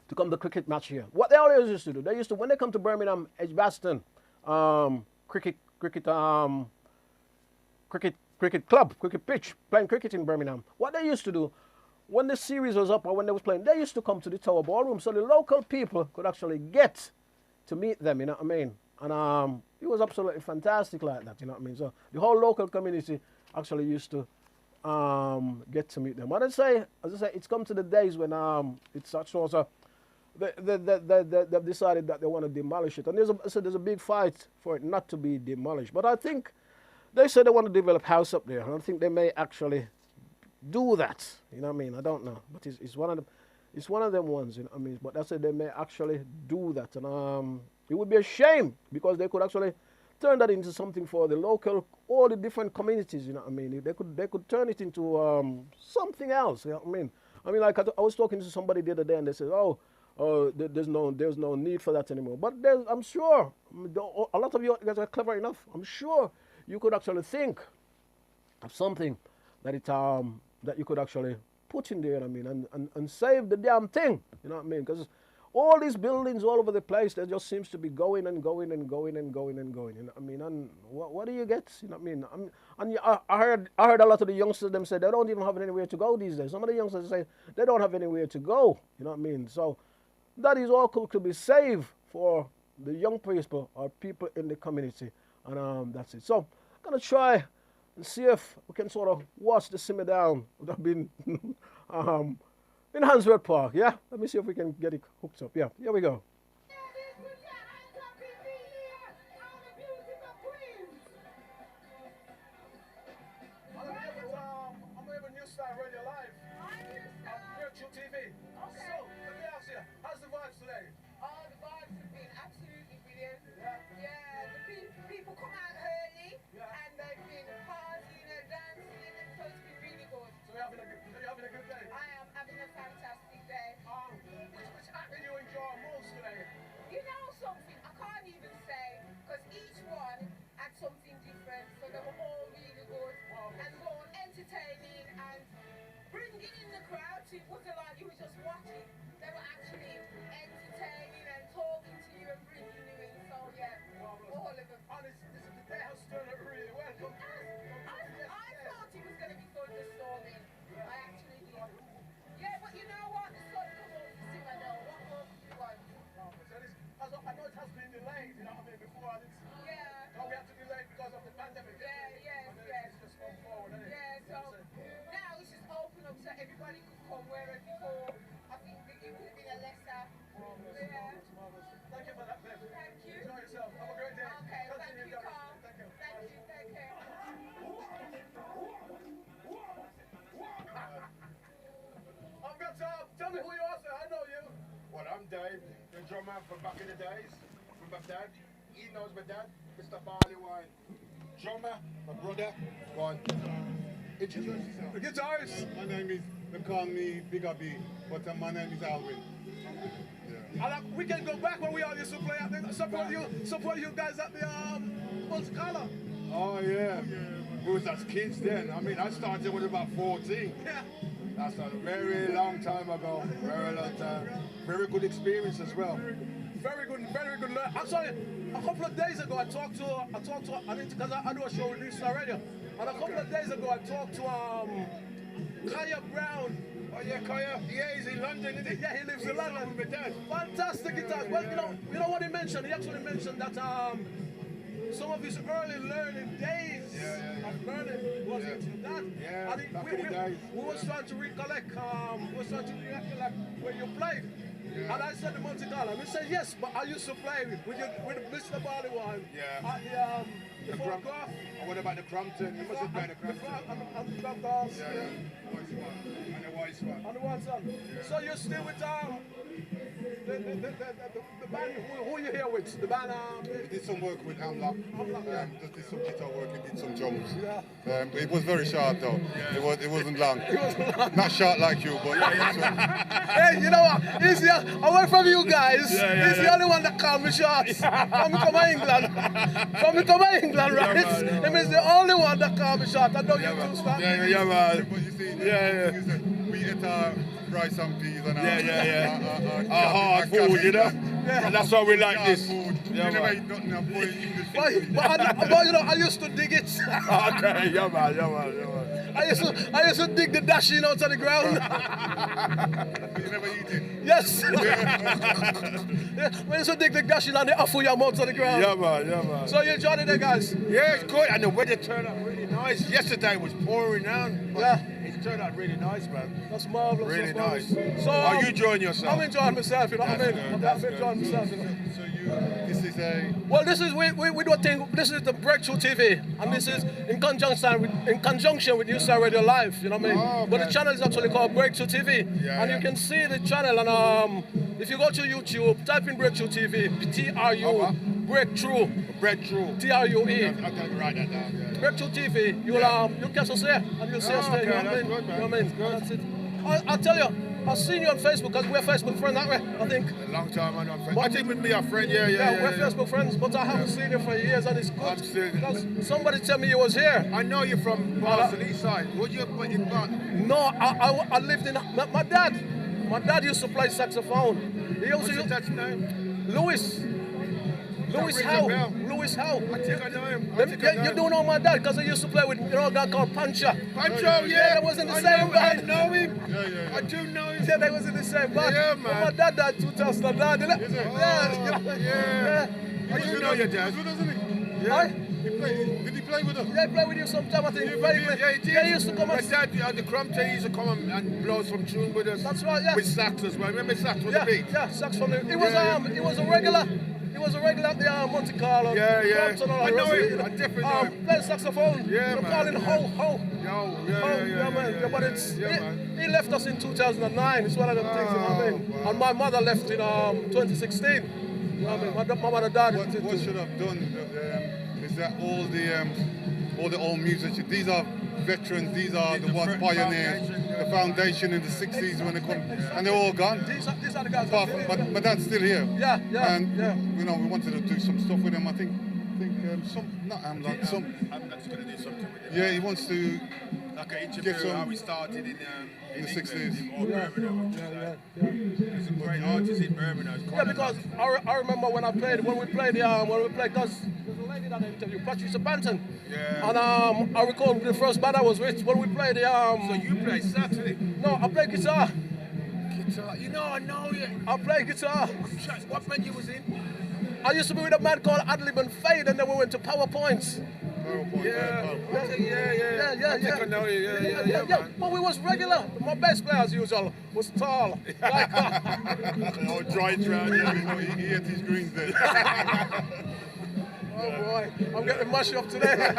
to come to cricket match here, what they always used to do, when they come to Birmingham, Edgbaston, cricket club, cricket pitch, playing cricket in Birmingham, what they used to do, when the series was up or when they was playing, they used to come to the Tower Ballroom so the local people could actually get to meet them, you know what I mean? And it was absolutely fantastic like that, you know what I mean? So the whole local community actually used to get to meet them. And as I say, it's come to the days when it's actually they've decided that they want to demolish it. And there's a big fight for it not to be demolished. But I think they said they want to develop house up there. And I think they may actually do that. You know what I mean? I don't know. But it's one of them ones, you know what I mean? But I said they may actually do that. And it would be a shame because they could actually turn that into something for the local, all the different communities. You know what I mean? They could turn it into something else. You know what I mean? I mean, like I was talking to somebody the other day, and they said, "Oh, there's no need for that anymore." But I'm sure a lot of you guys are clever enough. I'm sure you could actually think of something that you could actually put in there. You know what I mean? And save the damn thing. You know what I mean? Because all these buildings all over the place, there just seems to be going and going and going and going and going. You know what I mean? And what do you get? You know what I mean? I heard a lot of the youngsters them say they don't even have anywhere to go these days. Some of the youngsters say they don't have anywhere to go. You know what I mean? So that is all could be saved for the young people or people in the community. And that's it. So I'm gonna try and see if we can sort of wash the simmer down without being in Hansworth Park, yeah? Let me see if we can get it hooked up. Yeah, here we go. I'm with New Star Radio Live. Break Tru TV. So, let me ask you, how's the vibes today? Oh, the vibes have been absolutely brilliant. Yeah, the people come out early and they've been partying and dancing, and so it's been really good. So you're having a good day? I am having a fantastic day. Which act did you enjoy most today? You know something, I can't even say, because each one had something different, so they were all really good and more entertaining and bringing in the crowd. So it wasn't like you were just watching, they were actually entertaining and talking to you and bringing you in. So yeah, all of them. The day has turned out really well. I thought it was going to be thunderstorming. I actually did. Yeah, but you know what? The sun come over the simmer now. What more do you want? I know it has been delayed, you know what I mean, before this. Yeah. Now we have to delay because of the pandemic. Yes. It's just gone forward, isn't it? Yeah, so now it's just open up so everybody could come, whereas before I think that it would have been a lesser. Yeah. Thank you for that, babe. Thank you. Enjoy yourself. Have a great day. Okay, thank Continue you, down. Carl. Thank you. Thank you, take care. I've got tell me who you are, sir. I know you. Well, I'm Dave, the drummer from back in the days, from my dad. He knows my dad, Mr. Barley Wine. Drummer, my brother, one. Introduce yourself. The guitarist. My name is, they call me Bigger B, but my name is Alvin. We can go back when we all used to play. I think support you guys at the Multicolor. Oh yeah, we was as kids then. I mean, I started when I was about 14. Yeah. That's a very long time ago, very long time. Very good experience as well. Very good. Actually, a couple of days ago, I talked to, because I do a show with New Star Radio, and a couple of days ago, I talked to Kaya Brown. Oh yeah, Kaya. Yeah, he's in London, isn't he? Yeah, he lives in London. With my dad. Fantastic guitar. Well, you know what he mentioned? He actually mentioned that some of his early learning days of learning was into that. Yeah, and back in the days. we was trying to recollect where you played. Yeah. And I said the Multicolor. And he said, yes, but I used to play with Mr. Barley Wine Yeah. at the photograph. And what about the Crampton? You must have played the Crampton. And the Crampton. Yeah. And the White Swan. On the one side. Yeah. So you're still with the band, who are you here with? The band, We did some work with Hamlock. yeah. Just did some guitar work and did some drums. Yeah. It was very short though. Yeah. It wasn't long. It wasn't long. Not short like you, but Hey, you know what? He's away from you guys. He's the only one that called me short. From England. Right? Him is the only one that called me short. I know you too, Stan. Yeah, man. But you see, we ate rice and peas and Our hard food, you know? Yeah. And that's why we like this. Food. Yeah, You never man. eat nothing and boil English But you know, I used to dig it. Okay, yeah, man. I used to dig the dashing out of the ground. You never eat it. Yes. Yeah, we used to dig the dashing and the afu yam out of the ground. Yeah, man. So you enjoyed it there, guys? Yeah, it's good, and the weather turned out really nice. Yesterday was pouring down, but Yeah. it turned out really nice, man. That's marvelous. Really that's marvelous. nice. So Are you enjoying yourself? I'm enjoying myself, you know what I That's mean? good, I'm that's enjoying good. myself, you know. So this is a... Well, this is we do a thing. This is the Break Tru TV, and this is in conjunction with New Star Radio Live. You know what I mean? Oh, But the okay. channel is actually called Break Tru TV, Yeah, and you yeah. can see the channel. And if you go to YouTube, type in Break Tru TV, TRU, Break Tru. Break Tru. TRUE. I can write that down. Yeah. Break Tru TV. You'll catch us there, and you'll see us there. You know what I mean? Good, man. You know what I mean? That's it. I'll tell you. I've seen you on Facebook because we're Facebook friends, aren't we? I think. A long time I know friend. But- I think with me a friend, yeah. We're Facebook friends, but I haven't seen you for years, and it's good. I'm still- Because somebody tell me you was here. I know you're from Boston East Side. What you put in Boston? No, I lived in my dad. My dad used to play saxophone. He also What's that name? Louis rings a Howe. bell. Louis Howe. I think I know him. You don't know my dad because he used to play with a guy called Pancho. Pancho, Yeah, that was in the I same know, band. I know him. Yeah. I do know him. Yeah, they was in the same band. Yeah, But man. my dad died 2009, didn't it? Is it? Yeah. I do know your dad. He's with us, isn't he? Yeah. Did he play with us? Yeah, he played with you sometime, I think. Yeah, Very he good. did. Yeah, he did. Yeah, he used to come My and... dad, the Crumpton, he used to come and blow some tune with us. That's right, yeah. With sax as well. Remember sax with Yeah, the beat? yeah, sax from the... He was Yeah. he was a regular. He was a regular at the Monte Carlo. Yeah. Crumpton and all I the know rest of him. it. I definitely know him. Playing saxophone. Yeah, They man. call him Ho. Yo, Man. Yeah, but it's yeah, man. he left us in 2009. It's one of them things, you know what I mean? wow. And my mother left in 2016. You know what I mean? My mother and dad. What should have done is that all the old musicians, these are veterans, these are the ones pioneers, the foundation in the 60s when they come, and they're all gone. These are the guys. Apart from, but my dad's still here. Yeah, And yeah. we wanted to do some stuff with him. I think some, not Amlan, some. I'm not going to do something with him. Yeah, he wants to. Like an Get interview some- how we started in the England, 60s. or Birmingham. There's some great artists in Birmingham. Yeah, because I remember when we played, because there's a lady that I interviewed, Patricia Banton. Yeah. And I recall the first band I was with when we played the So you play sax, eh? No, I play guitar. Guitar. You know, I know you. I play guitar. What band you was in? I used to be with a man called Adlib and Fade, and then we went to PowerPoints. Yeah. I think I know you. Yeah, man. But we was regular. My bass player, as usual, was tall. Oh, dry trout, yeah, he ate his greens there. Oh boy, I'm getting mushy up today.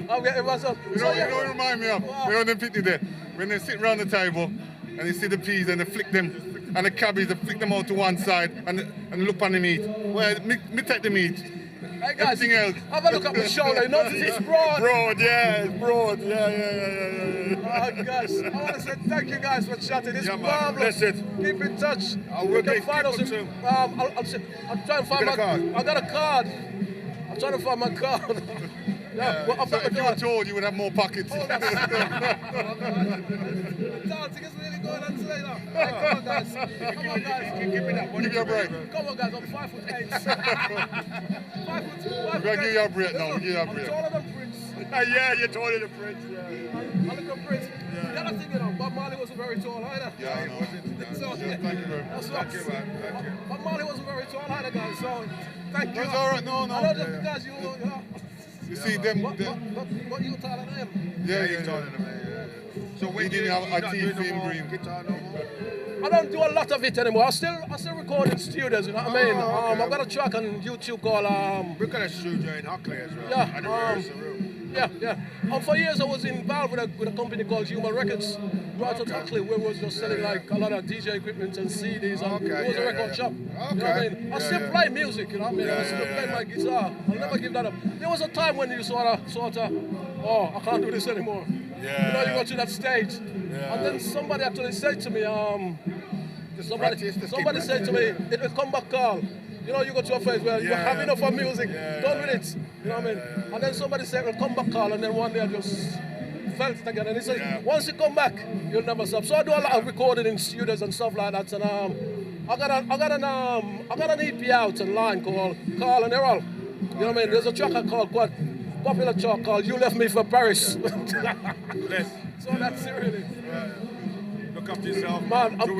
I'm getting mashed up. You know what it remind me of? Wow. You know them people there, when they sit around the table and they see the peas and they flick them, and the cabbage, they flick them out to one side and look on the meat. Well, me take the meat. Hey guys, Everything else. have a look at my shoulder. You notice it's broad. Broad, yeah, it's broad. Yeah. Oh gosh, I want to say thank you guys for chatting. It's Yeah, man. marvelous. Bless it. Keep in touch. I You will can keep find us up in, soon. I'll try and find got a card? I got a card. I'm trying to find my card. Yeah, well, I've So got if the you were card. told, you would have more pockets. The dancing is really going on today now. Hey, come on guys. Come on guys. Give me that one. Give you a break. Come on guys, I'm 5'8". 5'8". We're gonna give you a break now. We'll give you a I'm break. taller than Prince. Yeah, you're taller than Prince. I look at Prince. The other thing, you know, Bob Marley wasn't very tall either. Yeah, I know. So, Yeah, thank you very much. That's Thank you, man. Thank you. Bob Marley wasn't very tall either, guys. So, thank you. That's all right. No. I know just because you know. You see them. What you taller than him? Yeah. He's taller than me, yeah. So when He didn't have a not team doing no film more dream. guitar no more? I don't do a lot of it anymore. I still record in studios, you know what I mean? okay. I've got a track on YouTube called We got a studio in Hockley as well. Yeah, And the rehearsal room. Yeah. For years I was involved with a company called Human Records, right at Hockley, where we was just selling like a lot of DJ equipment and CDs. And Okay, it was a record shop. You know what I mean? I still play music, you know what I mean? I still play my guitar. I'll never give that up. There was a time when you sort of, oh, I can't do this anymore. Yeah. You know, you go to that stage. And then somebody actually said to me, somebody said to me, it will come back call. You know, you go to a phase where you have enough of music, done with it. You know what I mean? And then somebody said, it will come back call, and then one day I just felt it again. And he said, once you come back, you'll never stop. So I do a lot of recording in studios and stuff like that. And I got an EP out online called Carl and Errol. You know what I mean? There's a track I called quite popular track called You Left Me for Paris. So that's it really. Look after yourself. Man, I'm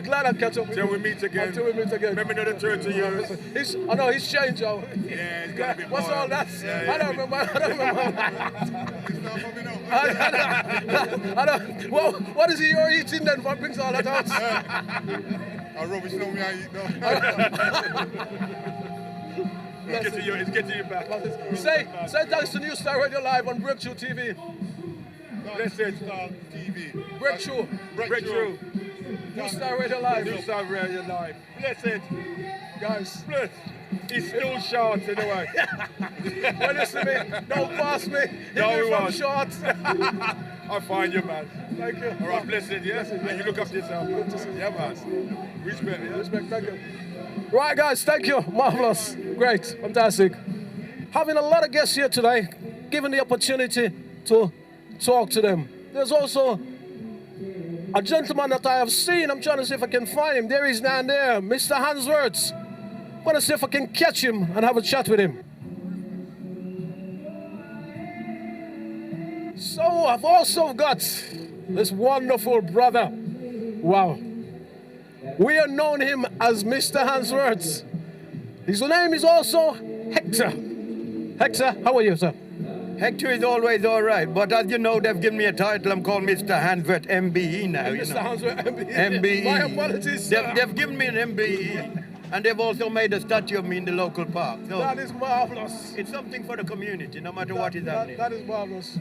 glad I catch up with you. Till we meet again. Until we meet again. Remember another 30 years. I know he's changed, yo. Yeah, it's gonna be What's more. all that? Yeah. I don't remember. I don't. What is it you're eating then? What brings all that out? I rubbish know me I eat now. It's getting you back. Say thanks to New Star Radio Live on Break Tru TV. Bless it. TV. Break Tru. Break Tru. New Star Radio Live. New Star Radio Live. Bless it. Guys. Bless. It's still short anyway. Well, listen to me. Don't pass me. No, Hit we me from won't. short. I'll find you, man. Thank you. All right, bless it, yeah? And you look after yourself, man. Good to see you. Yeah, man. Respect, yeah? Respect, thank you. Right, guys, thank you. Marvelous. Great. Fantastic. Having a lot of guests here today, given the opportunity to talk to them. There's also a gentleman that I have seen. I'm trying to see if I can find him. There he is down there, Mr. Hansworth. I want to see if I can catch him and have a chat with him. So I've also got this wonderful brother. Wow. We have known him as Mr. Hansworth. His name is also Hector. Hector, how are you, sir? Hector is always all right, but as you know, they've given me a title. I'm called Mr. Hansworth MBE now. Mr. Hansworth MBE. MBE. My apologies, sir. They've given me an MBE, and they've also made a statue of me in the local park. So That is marvelous. it's something for the community, no matter what is happening. That is marvelous.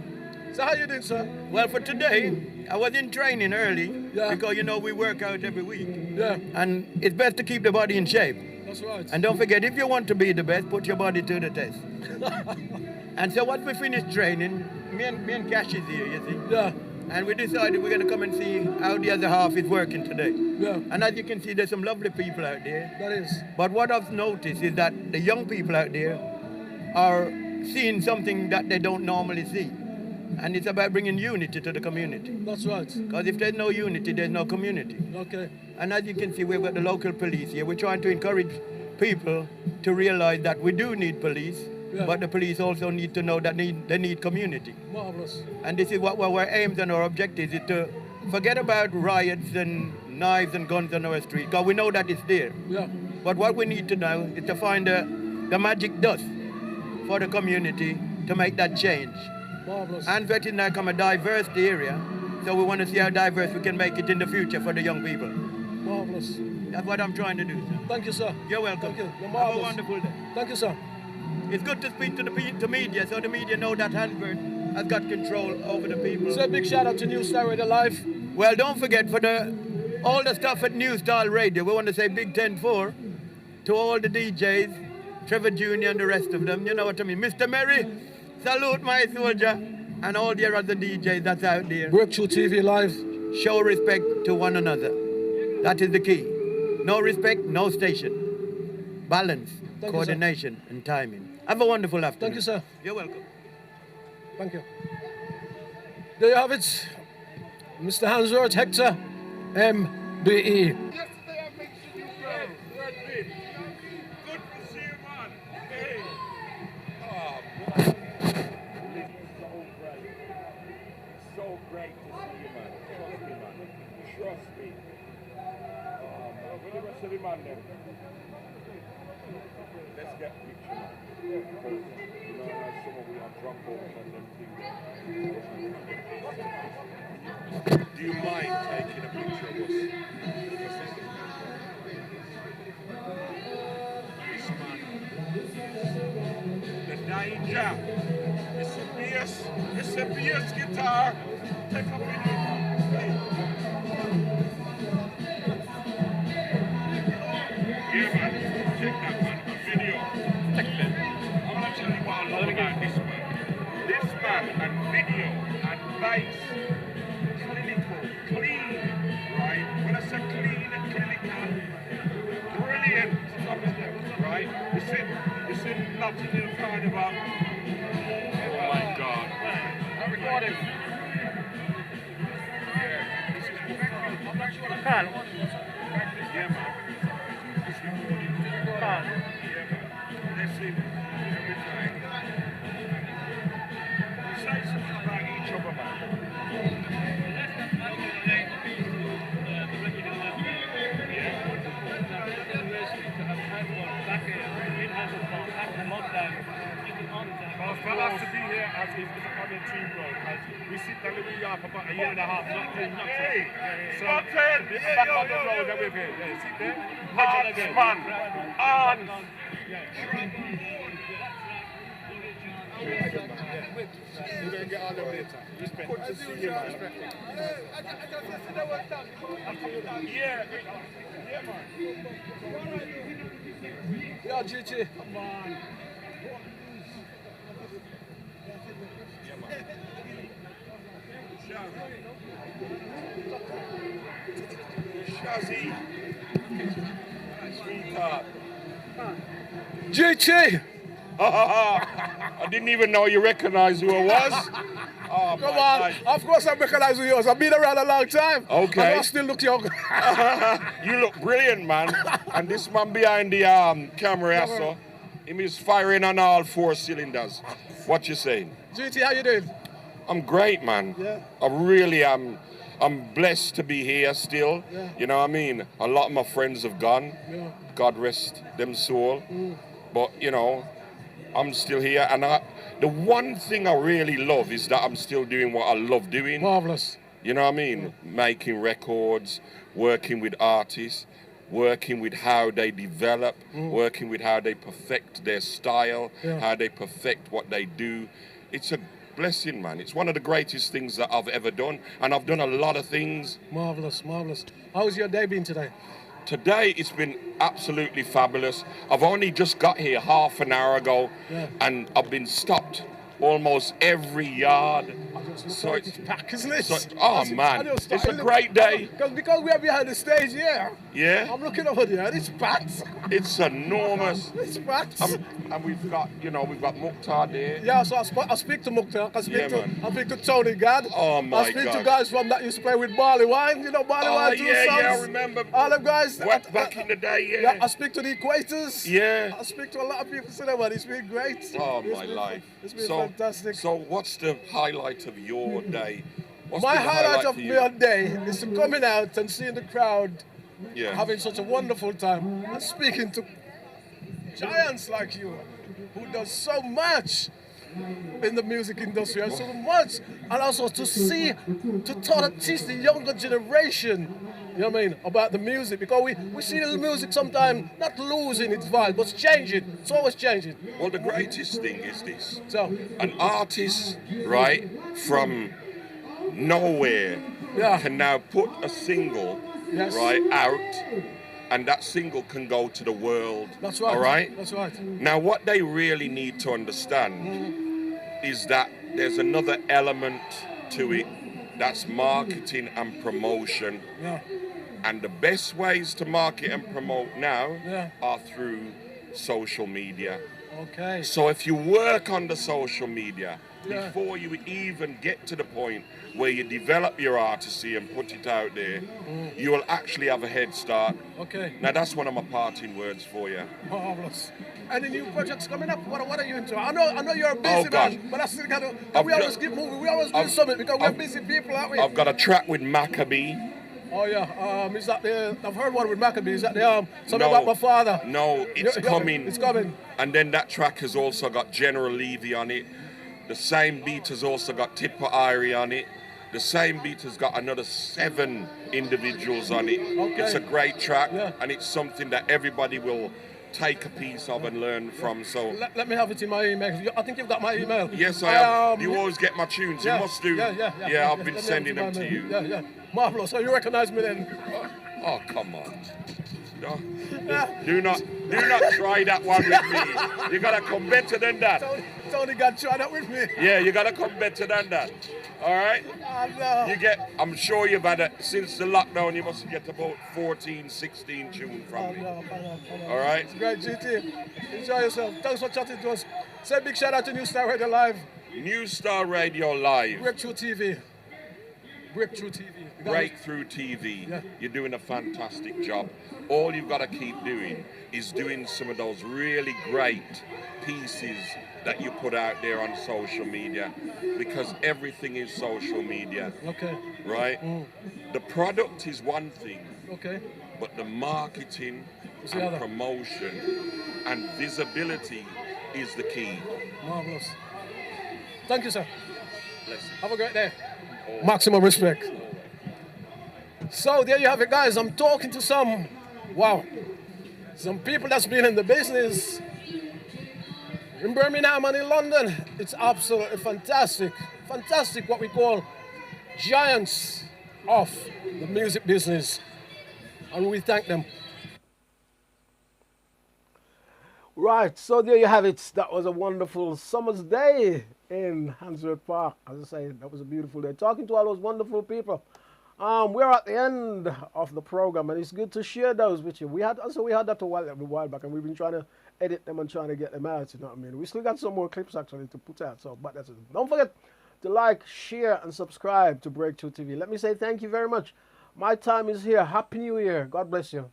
So how you doing, sir? Well, for today, I was in training early Yeah. because, you know, we work out every week. Yeah, And it's best to keep the body in shape. that's right. And don't forget, if you want to be the best, put your body to the test. And so once we finished training, me and Cash is here, you see. Yeah, And we decided we're going to come and see how the other half is working today. yeah, And as you can see, there's some lovely people out there. that is. But what I've noticed is that the young people out there are seeing something that they don't normally see. And it's about bringing unity to the community. That's right. Because if there's no unity, there's no community. Okay. And as you can see, we've got the local police here. We're trying to encourage people to realize that we do need police, Yeah. but the police also need to know that they need community. Marvelous. And this is what our aims and our objectives is to forget about riots and knives and guns on our street, because we know that it's there. Yeah, But what we need to know is to find the magic dust for the community to make that change. marvelous. And is now come a diverse area, so we want to see how diverse we can make it in the future for the young people. Marvelous. That's what I'm trying to do, sir. Thank you, sir. You're welcome. Thank you. You're Have a marvelous. wonderful day. Thank you, sir. It's good to speak to the media, so the media know that Hansworth has got control over the people. So a big shout out to New Star Radio Live. Well, don't forget, for all the stuff at New Style Radio, we want to say Big 10-4 to all the DJs, Trevor Jr. and the rest of them. You know what I mean? Mr. Merry, salute my soldier, and all the other DJs that's out there. Break Tru TV Live. Show respect to one another. That is the key. No respect, no station. Balance, Thank you, coordination, and timing. Have a wonderful afternoon. Thank you, sir. You're welcome. Thank you. There you have it. Mr. Hansworth, Hector, MBE. Yesterday I mentioned you, bro. Good to see you, man. Hey. Oh, man. So great to see you, man. Trust me, man. Trust me. Oh, man. Where the rest of the man then? Let's get a picture, man. Because, you know, how some of we are drunk over on them things. Do you mind taking a picture of us? This man, the danger. It's a bass guitar. Take a video. Yeah, man. Take that man a video. I'm gonna tell you what I love about this man. This man and video and bass. Clean, right? When I say clean and clinical, brilliant, right? It's in Nottingham Carnival. Oh my God. I'm recording. Yeah. This is I'm not sure I can. Yeah, man. It's recording. Yeah, man. Listen, every time. Say something about each other, man. Well, I have to be here as is a coming team, bro. Because we sit down with you for about a year and a half, not doing nothing. Hey, so this is back on the road that we're here. Yeah, sit there. Legend again. Man. We're going to get all them later. Respect. Good to see you, man. Yeah. Yeah, man. Yeah, GT. Come on. Shazzy. Sweetheart. GT. I didn't even know you recognized who I was. Oh, Come on. Of course I recognize who you are. I've been around a long time. Okay. And I still look young. You look brilliant, man. And this man behind the camera, so him is firing on all 4 cylinders. What you saying? GT, how you doing? I'm great, man. Yeah. I really am. I'm blessed to be here still. Yeah. You know what I mean? A lot of my friends have gone. Yeah. God rest them soul. But, you know, I'm still here. And the one thing I really love is that I'm still doing what I love doing. Marvelous. You know what I mean? Making records, working with artists, working with how they develop, working with how they perfect their style, how they perfect what they do. It's a blessing, man. It's one of the greatest things that I've ever done. And I've done a lot of things. Marvelous, marvelous. How's your day been today? Today, it's been absolutely fabulous. I've only just got here half an hour ago, and I've been stopped almost every yard. So it's packed, isn't it? Man, it's a great day. Because we are behind the stage here. Yeah? I'm looking over there, and it's packed. It's enormous. It's packed. And we've got Mukhtar there. Yeah, so I speak to Mukhtar. I speak to Tony Gad. Oh my I speak God. to guys from that used to play with Barley Wine. You know Barley Wine? Yeah, I remember. All them guys. Back in the day, Yeah, I speak to the Equators. Yeah. I speak to a lot of people today, but it's been great. Oh, my life. It's been fantastic. So what's the highlight of your day? My highlight of my day is to coming out and seeing the crowd having such a wonderful time and speaking to giants like you who does so much in the music industry and so much, and also to try to teach the younger generation, you know what I mean, about the music, because we see the music sometimes not losing its vibe, but it's changing. It's always changing. Well, the greatest thing is this. So, an artist, right, from nowhere can now put a single, right, out, and that single can go to the world. That's right. All right? That's right. Now, what they really need to understand is that there's another element to it. That's marketing and promotion. Yeah. And the best ways to market and promote now are through social media. Okay. So if you work on the social media before you even get to the point where you develop your artistry and put it out there, you will actually have a head start. Okay. Now that's one of my parting words for you. Marvelous. Any new projects coming up? What are you into? I know you're a busy man, but I still got to. We always keep moving. We always do something because we're busy people, aren't we? I've got a track with Maccabee. Oh yeah. Is that the? I've heard one with Maccabee. Is that the something about my father? No, it's coming. It's coming. And then that track has also got General Levy on it. The same beat has also got Tipper Irie on it. The same beat has got another 7 individuals on it. Okay. It's a great track, and it's something that everybody will take a piece of and learn from. So let me have it in my email. I think you've got my email. Yes, I have. You always get my tunes. You must do. Yeah, I've been sending them to you. Yeah. Marvelous. So you recognize me then? Oh, come on. No. Do not try that one with me. You gotta come better than that. Tony got tried that with me. Yeah, you gotta come better than that. All right? No. I'm sure you've had since the lockdown, you must get about 14, 16 tunes from me. All right? It's great, GT. Enjoy yourself. Thanks for chatting to us. Say a big shout out to New Star Radio Live. New Star Radio Live. Break Tru TV. Break Tru TV. Break Tru TV. Yeah. You're doing a fantastic job. All you've got to keep doing is doing some of those really great pieces that you put out there on social media, because everything is social media. Okay. Right? The product is one thing. Okay. But the marketing and promotion and visibility is the key. Marvelous. Thank you, sir. Bless you. Have a great day. Maximum respect. So there you have it, guys. I'm talking to some people that's been in the business in Birmingham and in London. It's absolutely fantastic. Fantastic, what we call giants of the music business. And we thank them. Right, so there you have it. That was a wonderful summer's day in Hansworth Park. As I say, that was a beautiful day. Talking to all those wonderful people. We're at the end of the program, and it's good to share those with you. We had that a while back, and we've been trying to edit them and trying to get them out. You know what I mean? We still got some more clips actually to put out. So, but that's it. Don't forget to like, share, and subscribe to Break Tru TV. Let me say thank you very much. My time is here. Happy New Year. God bless you.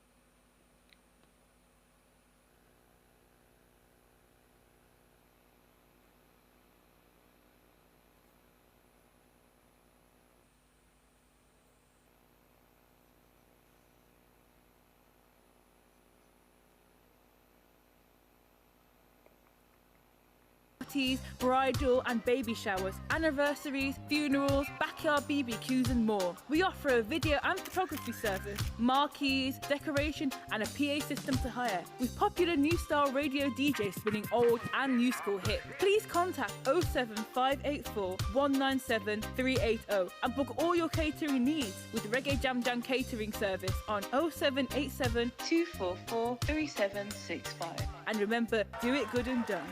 Parties, bridal and baby showers, anniversaries, funerals, backyard BBQs and more. We offer a video and photography service, marquees, decoration and a PA system to hire, with popular new style radio DJs spinning old and new school hits. Please contact 07584 197 380 and book all your catering needs with Reggae Jam Jam catering service on 0787 244 3765. And remember, do it good and done.